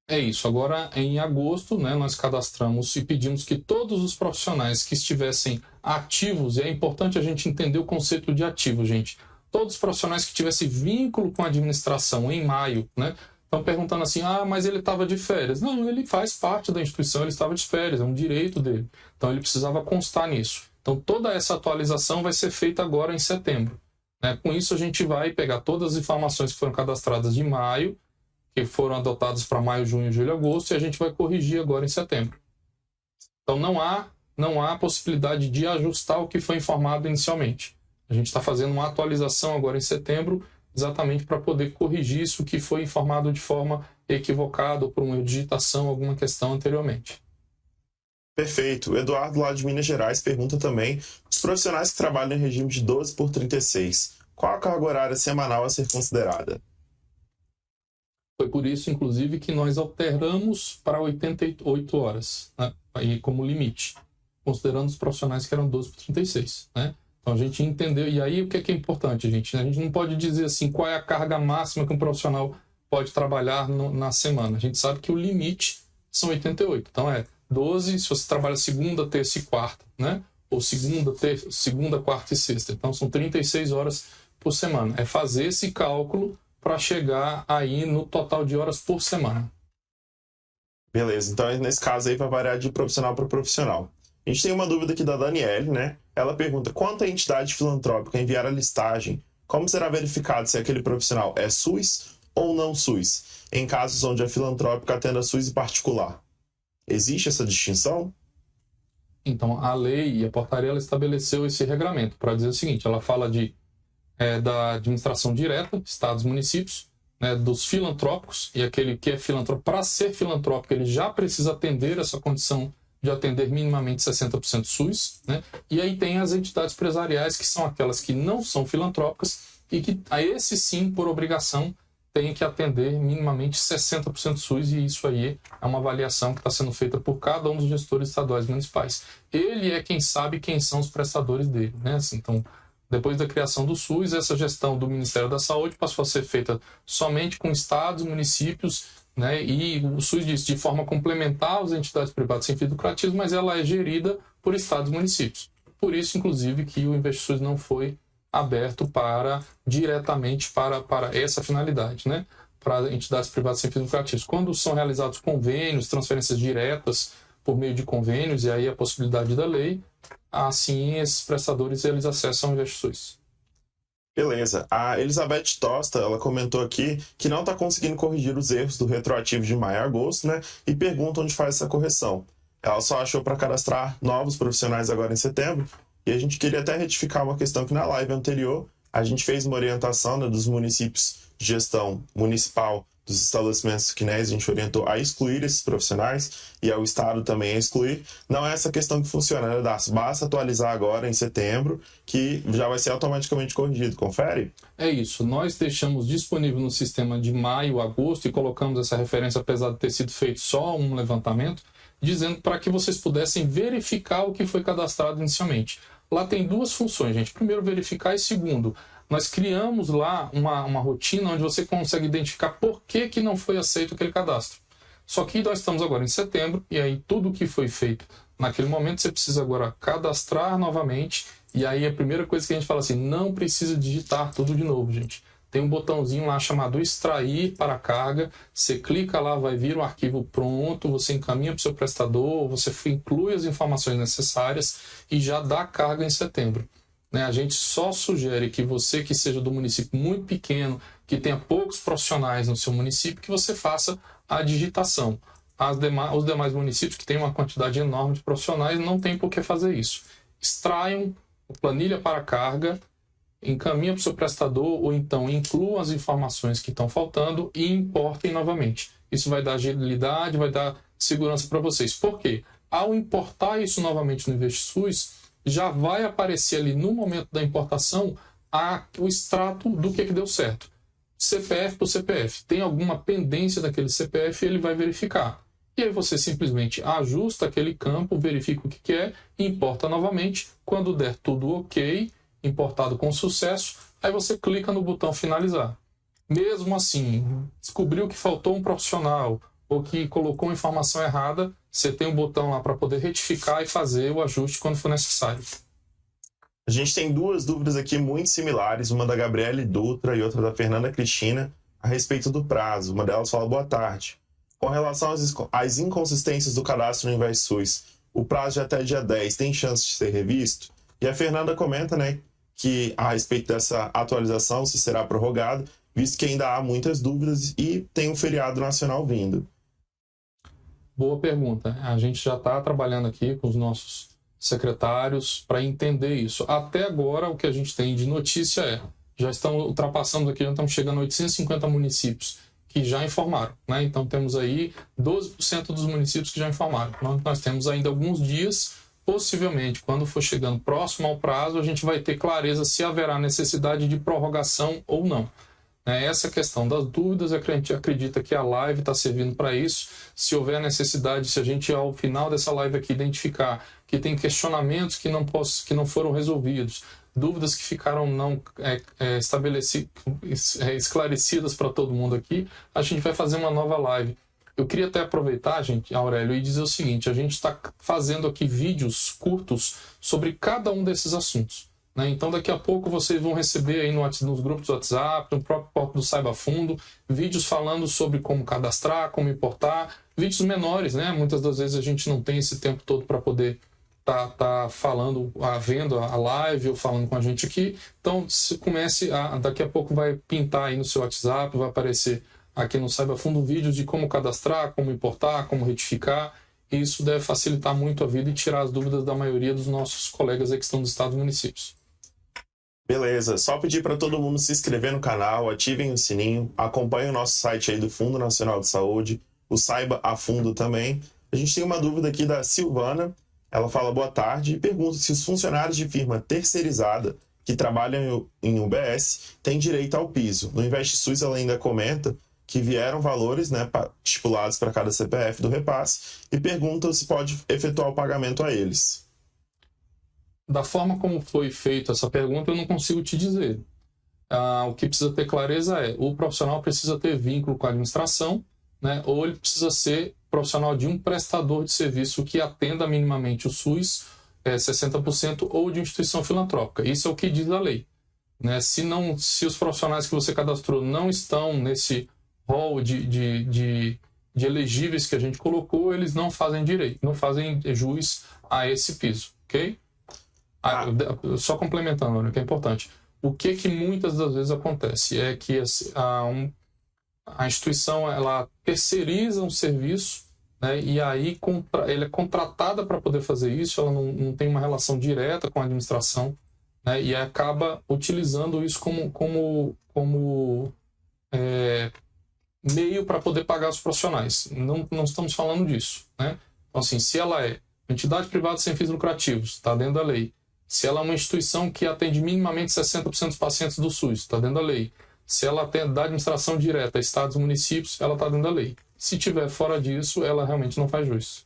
É isso. Agora, em agosto, né, nós cadastramos e pedimos que todos os profissionais que estivessem ativos, e é importante a gente entender o conceito de ativo, gente. Todos os profissionais que tivessem vínculo com a administração em maio, né, estão perguntando assim, mas ele estava de férias. Não, ele faz parte da instituição, ele estava de férias, é um direito dele. Então, ele precisava constar nisso. Então, toda essa atualização vai ser feita agora em setembro. Né? Com isso, a gente vai pegar todas as informações que foram cadastradas de maio, que foram adotadas para maio, junho, julho e agosto, e a gente vai corrigir agora em setembro. Então, não há possibilidade de ajustar o que foi informado inicialmente. A gente está fazendo uma atualização agora em setembro, exatamente para poder corrigir isso que foi informado de forma equivocada ou por uma digitação, alguma questão anteriormente. Perfeito. O Eduardo, lá de Minas Gerais, pergunta também os profissionais que trabalham em regime de 12/36, qual a carga horária semanal a ser considerada? Foi por isso, inclusive, que nós alteramos para 88 horas, né, aí como limite, considerando os profissionais que eram 12/36, né? Então a gente entendeu, e aí o que é importante, gente? A gente não pode dizer assim qual é a carga máxima que um profissional pode trabalhar na semana. A gente sabe que o limite são 88. Então é 12 se você trabalha segunda, terça e quarta, né? Ou segunda, quarta e sexta. Então são 36 horas por semana. É fazer esse cálculo para chegar aí no total de horas por semana. Beleza, então nesse caso aí vai variar de profissional para profissional. A gente tem uma dúvida aqui da Daniele, né? Ela pergunta, quanto a entidade filantrópica enviar a listagem, como será verificado se aquele profissional é SUS ou não SUS, em casos onde a filantrópica atenda SUS e particular? Existe essa distinção? Então, a lei e a portaria ela estabeleceu esse regramento para dizer o seguinte, ela fala da administração direta, estados e municípios, né, dos filantrópicos, e aquele que é filantrópico, para ser filantrópico, ele já precisa atender essa condição de atender minimamente 60% SUS, né? E aí tem as entidades empresariais, que são aquelas que não são filantrópicas e que, a esse sim, por obrigação, tem que atender minimamente 60% SUS, e isso aí é uma avaliação que está sendo feita por cada um dos gestores estaduais e municipais. Ele é quem sabe quem são os prestadores dele, né? Assim, então, depois da criação do SUS, essa gestão do Ministério da Saúde passou a ser feita somente com estados, municípios, né? E o SUS diz de forma complementar às entidades privadas sem fins lucrativos, mas ela é gerida por estados e municípios. Por isso, inclusive, que o InvestSUS não foi aberto diretamente para essa finalidade, né? Para entidades privadas sem fins lucrativos. Quando são realizados convênios, transferências diretas por meio de convênios, e aí a possibilidade da lei, assim esses prestadores eles acessam o InvestSUS. Beleza. A Elizabeth Tosta, ela comentou aqui que não está conseguindo corrigir os erros do retroativo de maio a agosto, né? E pergunta onde faz essa correção. Ela só achou para cadastrar novos profissionais agora em setembro. E a gente queria até retificar uma questão que na live anterior a gente fez uma orientação, né, dos municípios de gestão municipal dos estabelecimentos quinés, a gente orientou a excluir esses profissionais e ao Estado também a excluir. Não é essa questão que funciona, né, Darcy? Basta atualizar agora em setembro que já vai ser automaticamente corrigido. Confere? É isso. Nós deixamos disponível no sistema de maio, agosto e colocamos essa referência, apesar de ter sido feito só um levantamento, dizendo para que vocês pudessem verificar o que foi cadastrado inicialmente. Lá tem duas funções, gente. Primeiro, verificar, e segundo, nós criamos lá uma rotina onde você consegue identificar por que não foi aceito aquele cadastro. Só que nós estamos agora em setembro, e aí tudo que foi feito naquele momento você precisa agora cadastrar novamente, e aí a primeira coisa que a gente fala assim, não precisa digitar tudo de novo, gente. tem um botãozinho lá chamado extrair para carga, você clica lá, vai vir o arquivo pronto, você encaminha para o seu prestador, você inclui as informações necessárias e já dá carga em setembro. Né? A gente só sugere que você que seja do município muito pequeno, que tenha poucos profissionais no seu município, que você faça a digitação. Os demais municípios que têm uma quantidade enorme de profissionais não tem por que fazer isso. Extraiam a planilha para carga, encaminha para o seu prestador ou então incluam as informações que estão faltando e importem novamente. Isso vai dar agilidade, vai dar segurança para vocês. Por quê? Ao importar isso novamente no InvestiSUS, já vai aparecer ali no momento da importação o extrato do que deu certo. CPF por CPF. Tem alguma pendência daquele CPF, ele vai verificar. E aí você simplesmente ajusta aquele campo, verifica o que é, importa novamente. Quando der tudo ok, importado com sucesso, aí você clica no botão finalizar. Mesmo assim, descobriu que faltou um profissional ou que colocou informação errada, você tem um botão lá para poder retificar e fazer o ajuste quando for necessário. A gente tem duas dúvidas aqui muito similares, uma da Gabriele Dutra e outra da Fernanda Cristina, a respeito do prazo. Uma delas fala boa tarde. Com relação às inconsistências do cadastro no InvestiSUS, o prazo de até dia 10 tem chance de ser revisto? E a Fernanda comenta, né, que a respeito dessa atualização, se será prorrogado, visto que ainda há muitas dúvidas e tem um feriado nacional vindo. Boa pergunta. A gente já está trabalhando aqui com os nossos secretários para entender isso. Até agora, o que a gente tem de notícia já estamos ultrapassando aqui, já estamos chegando a 850 municípios que já informaram, né? Então temos aí 12% dos municípios que já informaram. Nós temos ainda alguns dias, possivelmente, quando for chegando próximo ao prazo, a gente vai ter clareza se haverá necessidade de prorrogação ou não. Essa questão das dúvidas, a gente acredita que a live está servindo para isso. Se houver necessidade, se a gente ao final dessa live aqui identificar que tem questionamentos que não foram resolvidos, dúvidas que ficaram não esclarecidas para todo mundo aqui, a gente vai fazer uma nova live. Eu queria até aproveitar, gente, Aurélio, e dizer o seguinte: a gente está fazendo aqui vídeos curtos sobre cada um desses assuntos. Então, daqui a pouco vocês vão receber aí nos grupos do WhatsApp, no próprio portal do Saiba Fundo, vídeos falando sobre como cadastrar, como importar, vídeos menores, né? Muitas das vezes a gente não tem esse tempo todo para poder tá falando, vendo a live ou falando com a gente aqui. Então, daqui a pouco vai pintar aí no seu WhatsApp, vai aparecer aqui no Saiba Fundo vídeos de como cadastrar, como importar, como retificar. E isso deve facilitar muito a vida e tirar as dúvidas da maioria dos nossos colegas aí que estão dos estados e municípios. Beleza, só pedir para todo mundo se inscrever no canal, ativem o sininho, acompanhem o nosso site aí do Fundo Nacional de Saúde, o Saiba a Fundo também. A gente tem uma dúvida aqui da Silvana, ela fala boa tarde e pergunta se os funcionários de firma terceirizada que trabalham em UBS têm direito ao piso. No InvestiSUS ela ainda comenta que vieram valores, né, estipulados para cada CPF do repasse e pergunta se pode efetuar o pagamento a eles. Da forma como foi feita essa pergunta, eu não consigo te dizer. O que precisa ter clareza o profissional precisa ter vínculo com a administração, né, ou ele precisa ser profissional de um prestador de serviço que atenda minimamente o SUS, 60%, ou de instituição filantrópica. Isso é o que diz a lei. Né? Se os profissionais que você cadastrou não estão nesse rol de elegíveis que a gente colocou, eles não fazem direito, não fazem jus a esse piso, ok? Só complementando, olha, que é importante. O que muitas das vezes acontece é que a instituição ela terceiriza um serviço, né, e aí ela é contratada para poder fazer isso, ela não tem uma relação direta com a administração, né, e acaba utilizando isso como meio para poder pagar os profissionais. Não estamos falando disso. Né? Então, assim, se ela é entidade privada sem fins lucrativos, está dentro da lei. Se ela é uma instituição que atende minimamente 60% dos pacientes do SUS, está dentro da lei. Se ela atende da administração direta a estados e municípios, ela está dentro da lei. Se tiver fora disso, ela realmente não faz jus.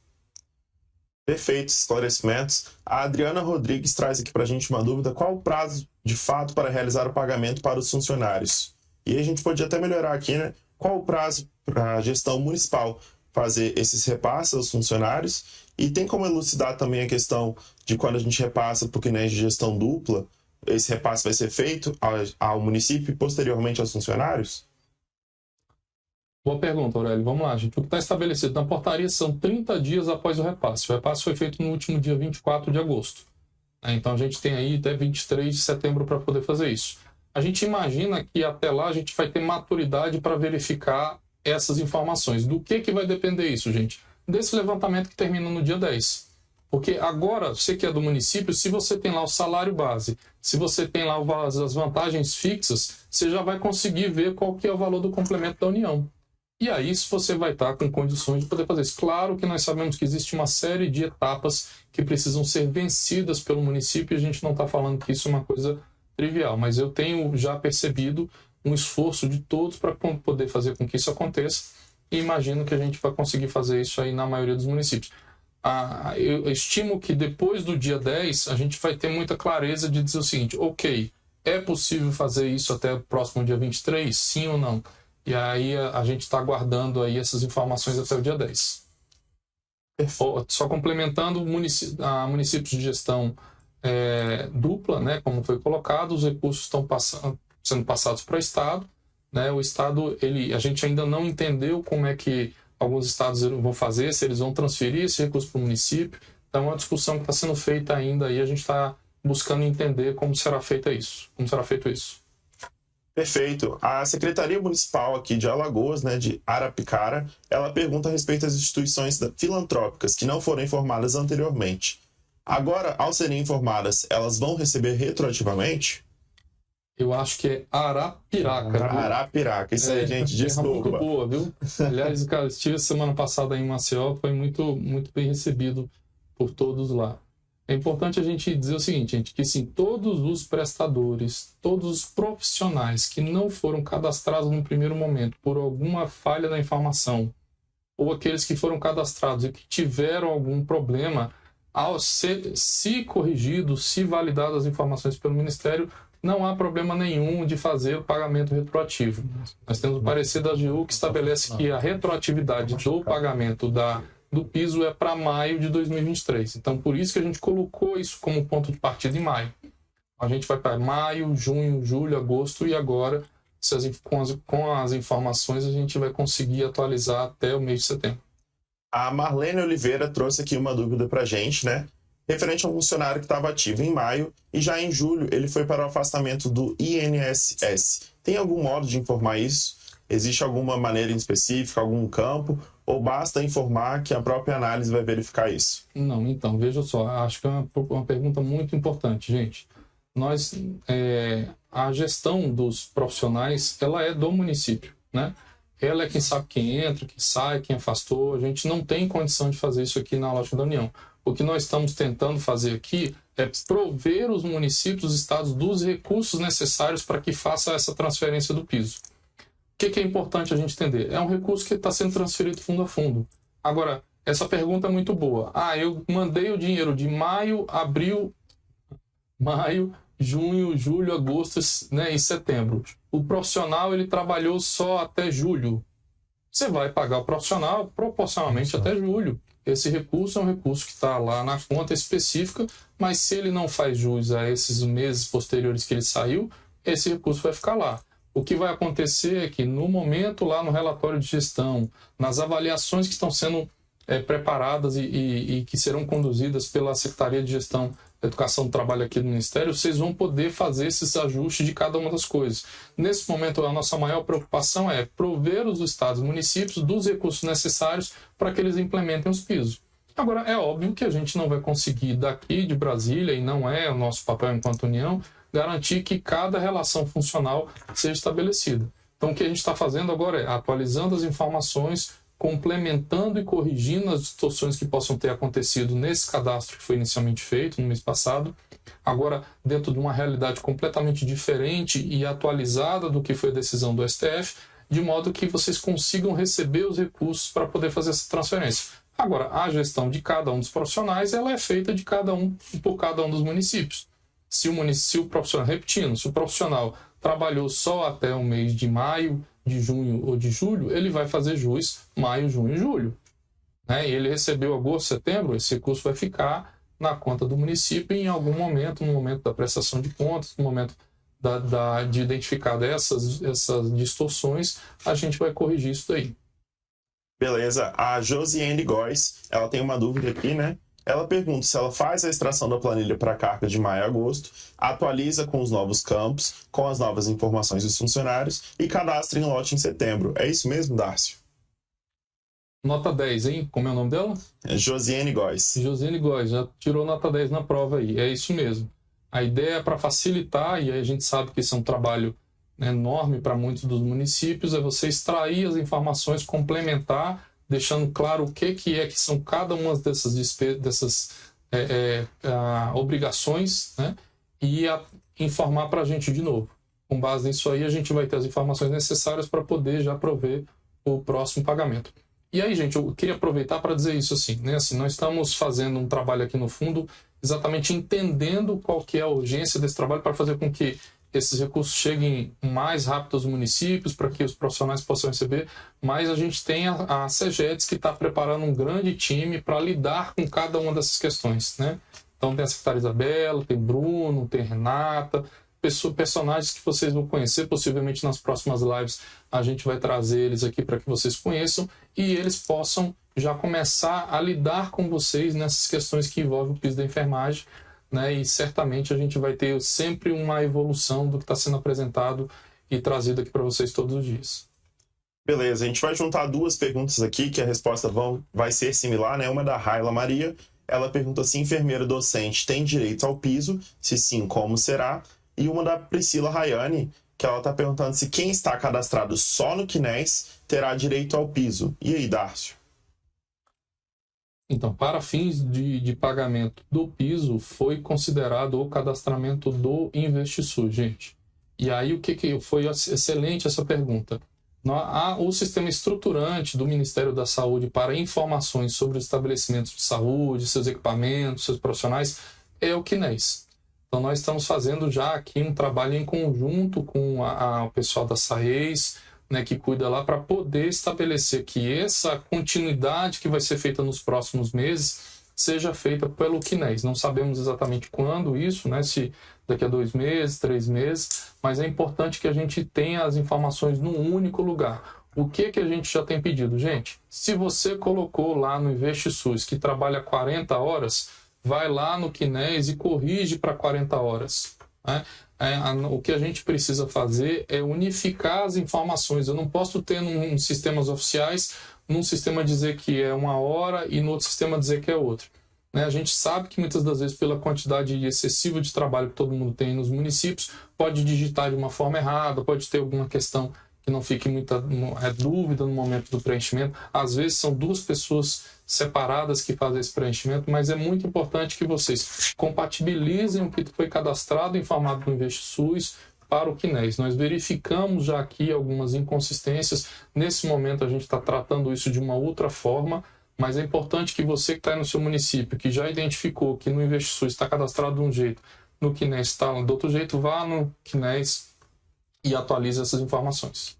Perfeitos esclarecimentos. A Adriana Rodrigues traz aqui para a gente uma dúvida: qual o prazo de fato para realizar o pagamento para os funcionários? E a gente pode até melhorar aqui, né? Qual o prazo para a gestão municipal fazer esses repasses aos funcionários? E tem como elucidar também a questão de quando a gente repassa para o CNES de gestão dupla, esse repasse vai ser feito ao município e posteriormente aos funcionários? Boa pergunta, Aurélio. Vamos lá, gente. O que está estabelecido na portaria são 30 dias após o repasse. O repasse foi feito no último dia 24 de agosto. Então a gente tem aí até 23 de setembro para poder fazer isso. A gente imagina que até lá a gente vai ter maturidade para verificar essas informações. Do que vai depender isso, gente? Desse levantamento que termina no dia 10. Porque agora, você que é do município, se você tem lá o salário base, se você tem lá as vantagens fixas, você já vai conseguir ver qual que é o valor do complemento da União. E aí você vai estar com condições de poder fazer isso. Claro que nós sabemos que existe uma série de etapas que precisam ser vencidas pelo município e a gente não está falando que isso é uma coisa trivial, mas eu tenho já percebido um esforço de todos para poder fazer com que isso aconteça e imagino que a gente vai conseguir fazer isso aí na maioria dos municípios. Eu estimo que depois do dia 10 a gente vai ter muita clareza de dizer o seguinte: ok, é possível fazer isso até o próximo dia 23? Sim ou não? E aí a gente está aguardando aí essas informações até o dia 10. Só complementando, municípios de gestão dupla, né, como foi colocado, os recursos estão sendo passados para o Estado. Né, o Estado, a gente ainda não entendeu como é que alguns estados vão fazer, se eles vão transferir esse recurso para o município. Então é uma discussão que está sendo feita ainda e a gente está buscando entender como será feito isso. Perfeito. A Secretaria Municipal aqui de Alagoas, né, de Arapicara, ela pergunta a respeito das instituições filantrópicas que não foram informadas anteriormente. Agora, ao serem informadas, elas vão receber retroativamente? Eu acho que é Arapiraca. Arapiraca, isso aí, gente, desculpa. Muito boa, viu? Aliás, cara, estive semana passada em Maceió, foi muito, muito bem recebido por todos lá. É importante a gente dizer o seguinte, gente, que sim, todos os prestadores, todos os profissionais que não foram cadastrados no primeiro momento por alguma falha na informação, ou aqueles que foram cadastrados e que tiveram algum problema, ao ser corrigidos, se validadas as informações pelo Ministério, não há problema nenhum de fazer o pagamento retroativo. Nós temos o parecer da AGU que estabelece que a retroatividade do pagamento do piso é para maio de 2023. Então, por isso que a gente colocou isso como ponto de partida em maio. A gente vai para maio, junho, julho, agosto e agora, com as informações, a gente vai conseguir atualizar até o mês de setembro. A Marlene Oliveira trouxe aqui uma dúvida para a gente, né? Referente a um funcionário que estava ativo em maio e já em julho ele foi para o afastamento do INSS. Tem algum modo de informar isso? Existe alguma maneira em específica, algum campo? Ou basta informar que a própria análise vai verificar isso? Não, então, veja só, acho que é uma pergunta muito importante, gente. A gestão dos profissionais, ela é do município, né? Ela é quem sabe quem entra, quem sai, quem afastou. A gente não tem condição de fazer isso aqui na lógica da União. O que nós estamos tentando fazer aqui é prover os municípios, os estados, dos recursos necessários para que faça essa transferência do piso. O que é importante a gente entender? É um recurso que está sendo transferido fundo a fundo. Agora, essa pergunta é muito boa. Eu mandei o dinheiro de maio, junho, julho, agosto, né, e setembro. O profissional ele trabalhou só até julho. Você vai pagar o profissional proporcionalmente até julho. Esse recurso é um recurso que está lá na conta específica, mas se ele não faz jus a esses meses posteriores que ele saiu, esse recurso vai ficar lá. O que vai acontecer é que no momento lá no relatório de gestão, nas avaliações que estão sendo preparadas e que serão conduzidas pela Secretaria de Gestão da Educação do Trabalho aqui do Ministério, vocês vão poder fazer esses ajustes de cada uma das coisas. Nesse momento, a nossa maior preocupação é prover os estados e municípios dos recursos necessários para que eles implementem os pisos. Agora, é óbvio que a gente não vai conseguir daqui de Brasília, e não é o nosso papel enquanto União, garantir que cada relação funcional seja estabelecida. Então, o que a gente está fazendo agora é atualizando as informações, complementando e corrigindo as distorções que possam ter acontecido nesse cadastro que foi inicialmente feito no mês passado, agora dentro de uma realidade completamente diferente e atualizada do que foi a decisão do STF, de modo que vocês consigam receber os recursos para poder fazer essa transferência. Agora, a gestão de cada um dos profissionais ela é feita de cada um por cada um dos municípios. Se o profissional, repetindo, se o profissional trabalhou só até o mês de maio, de junho ou de julho, ele vai fazer jus maio, junho e julho. Né? E ele recebeu agosto, setembro, esse recurso vai ficar na conta do município e em algum momento, no momento da prestação de contas, no momento de identificar essas distorções, a gente vai corrigir isso daí. Beleza. A Josiane Góes, ela tem uma dúvida aqui, né? Ela pergunta se ela faz a extração da planilha para a carga de maio a agosto, atualiza com os novos campos, com as novas informações dos funcionários e cadastra em lote em setembro. É isso mesmo, Darcio? Nota 10, hein? Como é o nome dela? Josiane Góes. Josiane Góes, já tirou nota 10 na prova aí. É isso mesmo. A ideia é para facilitar, e aí a gente sabe que isso é um trabalho enorme para muitos dos municípios, é você extrair as informações, complementar, deixando claro o que são cada uma dessas obrigações, né? E informar para a gente de novo. Com base nisso aí, a gente vai ter as informações necessárias para poder já prover o próximo pagamento. E aí, gente, eu queria aproveitar para dizer isso assim, né? Assim, nós estamos fazendo um trabalho aqui no fundo, exatamente entendendo qual que é a urgência desse trabalho para fazer com que esses recursos cheguem mais rápido aos municípios, para que os profissionais possam receber, mas a gente tem a CEGEDS que está preparando um grande time para lidar com cada uma dessas questões, né? Então tem a secretária Isabela, tem Bruno, tem Renata, personagens que vocês vão conhecer, possivelmente nas próximas lives a gente vai trazer eles aqui para que vocês conheçam e eles possam já começar a lidar com vocês nessas questões que envolvem o piso da enfermagem, né? E certamente a gente vai ter sempre uma evolução do que está sendo apresentado e trazido aqui para vocês todos os dias. Beleza, a gente vai juntar duas perguntas aqui, que a resposta vai ser similar, né? Uma da Raila Maria, ela pergunta se enfermeiro docente tem direito ao piso, se sim, como será? E uma da Priscila Rayane, que ela está perguntando se quem está cadastrado só no CNES terá direito ao piso. E aí, Darcio? Então, para fins de pagamento do piso, foi considerado o cadastramento do InvestiSUS, gente. E aí, o que foi excelente essa pergunta. O sistema estruturante do Ministério da Saúde para informações sobre os estabelecimentos de saúde, seus equipamentos, seus profissionais, é o CNES. Então, nós estamos fazendo já aqui um trabalho em conjunto com o pessoal da SAES, né, que cuida lá, para poder estabelecer que essa continuidade que vai ser feita nos próximos meses seja feita pelo CNES. Não sabemos exatamente quando isso, né, se daqui a 2 meses, 3 meses, mas é importante que a gente tenha as informações num único lugar. O que a gente já tem pedido? Gente, se você colocou lá no InvestiSUS que trabalha 40 horas, vai lá no CNES e corrige para 40 horas. Né? O que a gente precisa fazer é unificar as informações. Eu não posso ter num sistemas oficiais, num sistema dizer que é 1 hora e no outro sistema dizer que é outro. Né? A gente sabe que muitas das vezes, pela quantidade excessiva de trabalho que todo mundo tem nos municípios, pode digitar de uma forma errada, pode ter alguma questão que não fique muita dúvida no momento do preenchimento. Às vezes são 2 pessoas separadas que fazem esse preenchimento, mas é muito importante que vocês compatibilizem o que foi cadastrado em formato do InvestiSUS para o CNES. Nós verificamos já aqui algumas inconsistências. Nesse momento a gente está tratando isso de uma outra forma, mas é importante que você que está aí no seu município, que já identificou que no InvestiSUS está cadastrado de um jeito, no CNES está do outro jeito, vá no CNES e atualize essas informações.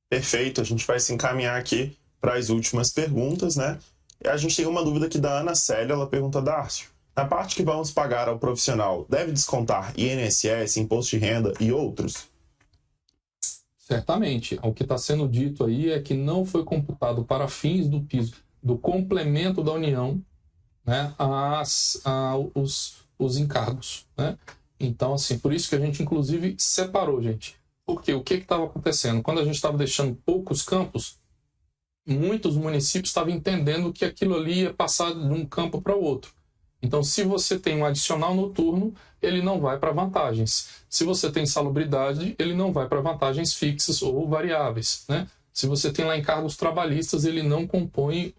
Perfeito, a gente vai se encaminhar aqui para as últimas perguntas, né? E a gente tem uma dúvida aqui da Ana Célia, ela pergunta, Darcio, na parte que vamos pagar ao profissional, deve descontar INSS, imposto de renda e outros? Certamente. O que está sendo dito aí é que não foi computado para fins do piso, do complemento da União, né, os encargos, né? Então, assim, por isso que a gente, inclusive, separou, gente. Porque o que estava acontecendo? Quando a gente estava deixando poucos campos, muitos municípios estavam entendendo que aquilo ali ia passar de um campo para o outro. Então, se você tem um adicional noturno, ele não vai para vantagens. Se você tem salubridade, ele não vai para vantagens fixas ou variáveis, né? Se você tem lá encargos trabalhistas, ele não compõe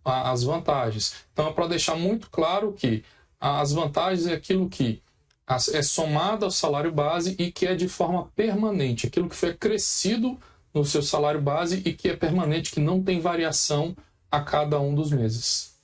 as vantagens. Então, é para deixar muito claro que as vantagens é aquilo que é somado ao salário base e que é de forma permanente, aquilo que foi acrescido no seu salário base e que é permanente, que não tem variação a cada um dos meses.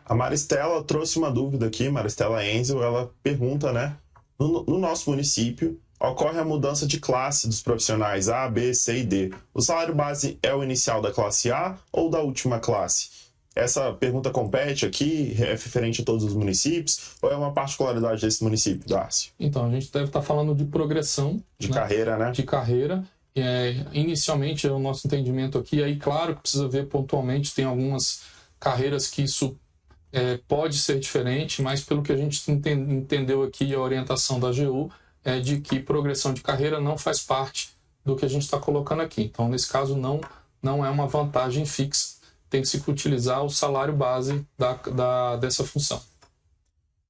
A Maristela trouxe uma dúvida aqui, Maristela Enzel, ela pergunta, né? No nosso município, ocorre a mudança de classe dos profissionais A, B, C e D. O salário base é o inicial da classe A ou da última classe? essa pergunta compete aqui, é referente a todos os municípios, ou é uma particularidade desse município, Darcio? Então, a gente deve estar falando de progressão. De carreira, né? De carreira. Inicialmente, é o nosso entendimento aqui, aí claro que precisa ver pontualmente, tem algumas carreiras que isso pode ser diferente, mas pelo que a gente entendeu aqui, a orientação da AGU é de que progressão de carreira não faz parte do que a gente está colocando aqui. Então, nesse caso, não é uma vantagem fixa. Tem que se utilizar o salário base dessa função.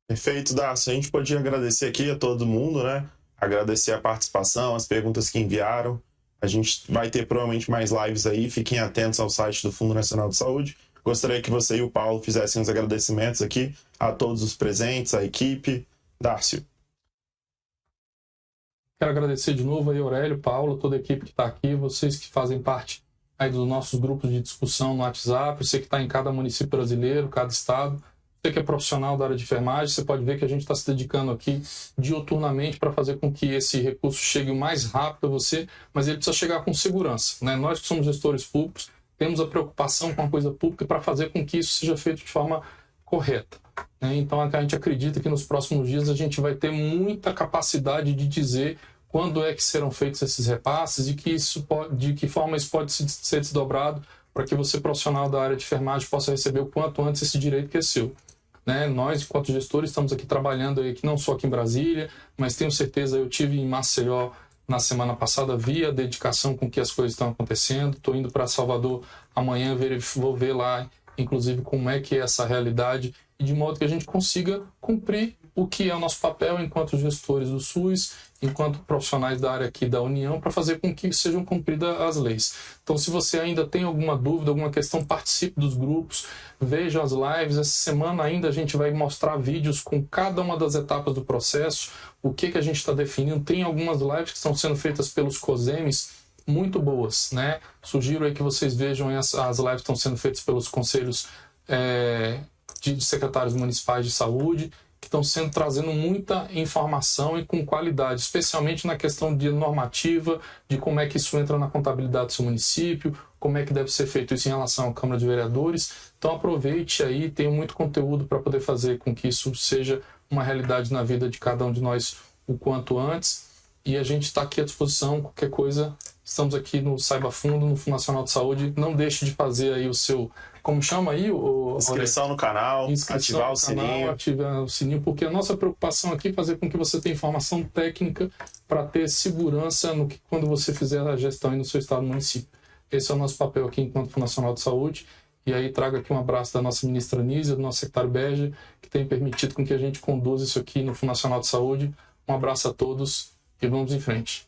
Perfeito, Darcio. A gente podia agradecer aqui a todo mundo, né? Agradecer a participação, as perguntas que enviaram. A gente vai ter provavelmente mais lives aí. Fiquem atentos ao site do Fundo Nacional de Saúde. Gostaria que você e o Paulo fizessem os agradecimentos aqui a todos os presentes, a equipe. Darcio. Quero agradecer de novo aí, Aurélio, Paulo, toda a equipe que está aqui, vocês que fazem parte aí dos nossos grupos de discussão no WhatsApp, você que está em cada município brasileiro, cada estado, você que é profissional da área de enfermagem, você pode ver que a gente está se dedicando aqui diuturnamente para fazer com que esse recurso chegue o mais rápido a você, mas ele precisa chegar com segurança, né? Nós que somos gestores públicos, temos a preocupação com a coisa pública para fazer com que isso seja feito de forma correta. Então, a gente acredita que nos próximos dias a gente vai ter muita capacidade de dizer quando é que serão feitos esses repasses e de que forma isso pode ser desdobrado para que você, profissional da área de enfermagem, possa receber o quanto antes esse direito que é seu. Nós, enquanto gestores, estamos aqui trabalhando aí, não só aqui em Brasília, mas tenho certeza, eu tive em Maceió na semana passada, vi a dedicação com que as coisas estão acontecendo, estou indo para Salvador amanhã, vou ver lá, inclusive, como é que é essa realidade, e de modo que a gente consiga cumprir o que é o nosso papel enquanto gestores do SUS, enquanto profissionais da área aqui da União, para fazer com que sejam cumpridas as leis. Então, se você ainda tem alguma dúvida, alguma questão, participe dos grupos, veja as lives. Essa semana ainda a gente vai mostrar vídeos com cada uma das etapas do processo, o que a gente está definindo. Tem algumas lives que estão sendo feitas pelos COSEMES, muito boas, né? Sugiro aí que vocês vejam as lives que estão sendo feitas pelos conselhos de secretários municipais de saúde, que estão trazendo muita informação e com qualidade, especialmente na questão de normativa, de como é que isso entra na contabilidade do seu município, como é que deve ser feito isso em relação à Câmara de Vereadores. Então aproveite aí, tem muito conteúdo para poder fazer com que isso seja uma realidade na vida de cada um de nós o quanto antes. E a gente está aqui à disposição, qualquer coisa, estamos aqui no Saiba Fundo, no Fundo Nacional de Saúde. Não deixe de fazer aí o seu, como chama aí? Inscrição no canal, ativar o sininho. Ativar o sininho, porque a nossa preocupação aqui é fazer com que você tenha informação técnica para ter segurança quando você fizer a gestão aí no seu estado e município. Esse é o nosso papel aqui enquanto Fundo Nacional de Saúde. E aí trago aqui um abraço da nossa ministra Nízia, do nosso secretário Berger, que tem permitido com que a gente conduza isso aqui no Fundo Nacional de Saúde. Um abraço a todos e vamos em frente.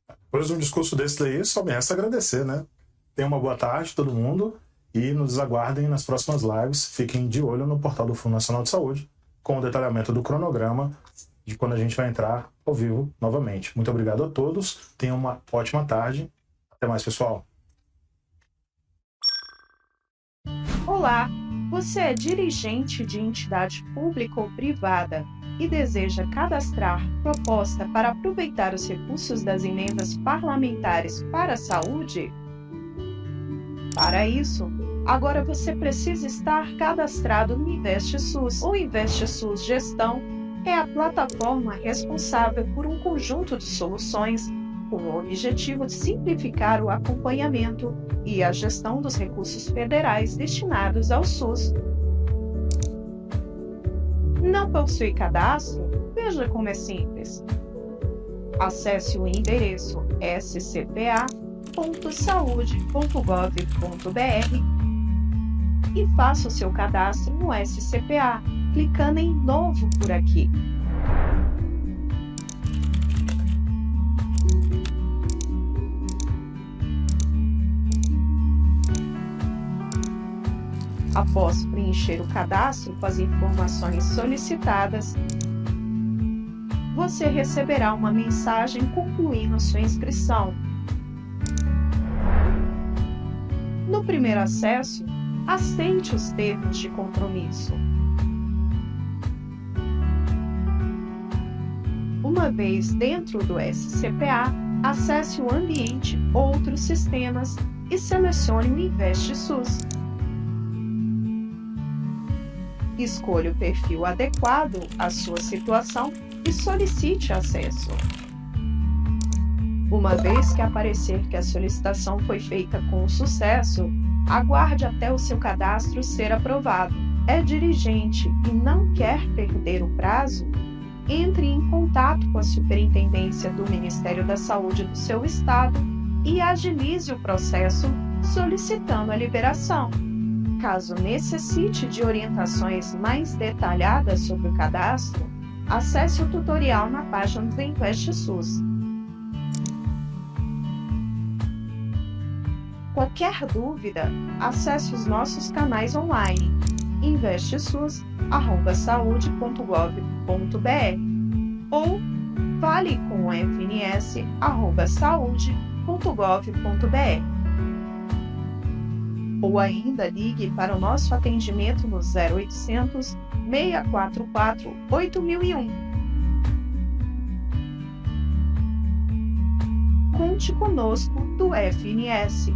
Depois de um discurso desse daí, só me resta agradecer, né? Tenham uma boa tarde, todo mundo, e nos aguardem nas próximas lives. Fiquem de olho no portal do Fundo Nacional de Saúde, com o detalhamento do cronograma de quando a gente vai entrar ao vivo novamente. Muito obrigado a todos, tenham uma ótima tarde. Até mais, pessoal. Olá, você é dirigente de entidade pública ou privada e deseja cadastrar proposta para aproveitar os recursos das emendas parlamentares para a saúde? Para isso, agora você precisa estar cadastrado no InvestSUS. O InvestSUS Gestão é a plataforma responsável por um conjunto de soluções com o objetivo de simplificar o acompanhamento e a gestão dos recursos federais destinados ao SUS. Não possui cadastro? Veja como é simples. Acesse o endereço scpa.saude.gov.br e faça o seu cadastro no SCPA, clicando em Novo por aqui. Após preencher o cadastro com as informações solicitadas, você receberá uma mensagem concluindo sua inscrição. No primeiro acesso, aceite os termos de compromisso. Uma vez dentro do SCPA, acesse o ambiente Outros Sistemas e selecione o InvestSUS. Escolha o perfil adequado à sua situação e solicite acesso. Uma vez que aparecer que a solicitação foi feita com sucesso, aguarde até o seu cadastro ser aprovado. É dirigente e não quer perder o prazo? Entre em contato com a Superintendência do Ministério da Saúde do seu estado e agilize o processo solicitando a liberação. Caso necessite de orientações mais detalhadas sobre o cadastro, acesse o tutorial na página do InvestSUS. Qualquer dúvida, acesse os nossos canais online investsus@saude.gov.br ou fale com o fns@saude.gov.br. Ou ainda ligue para o nosso atendimento no 0800 644 8001. Conte conosco do FNS.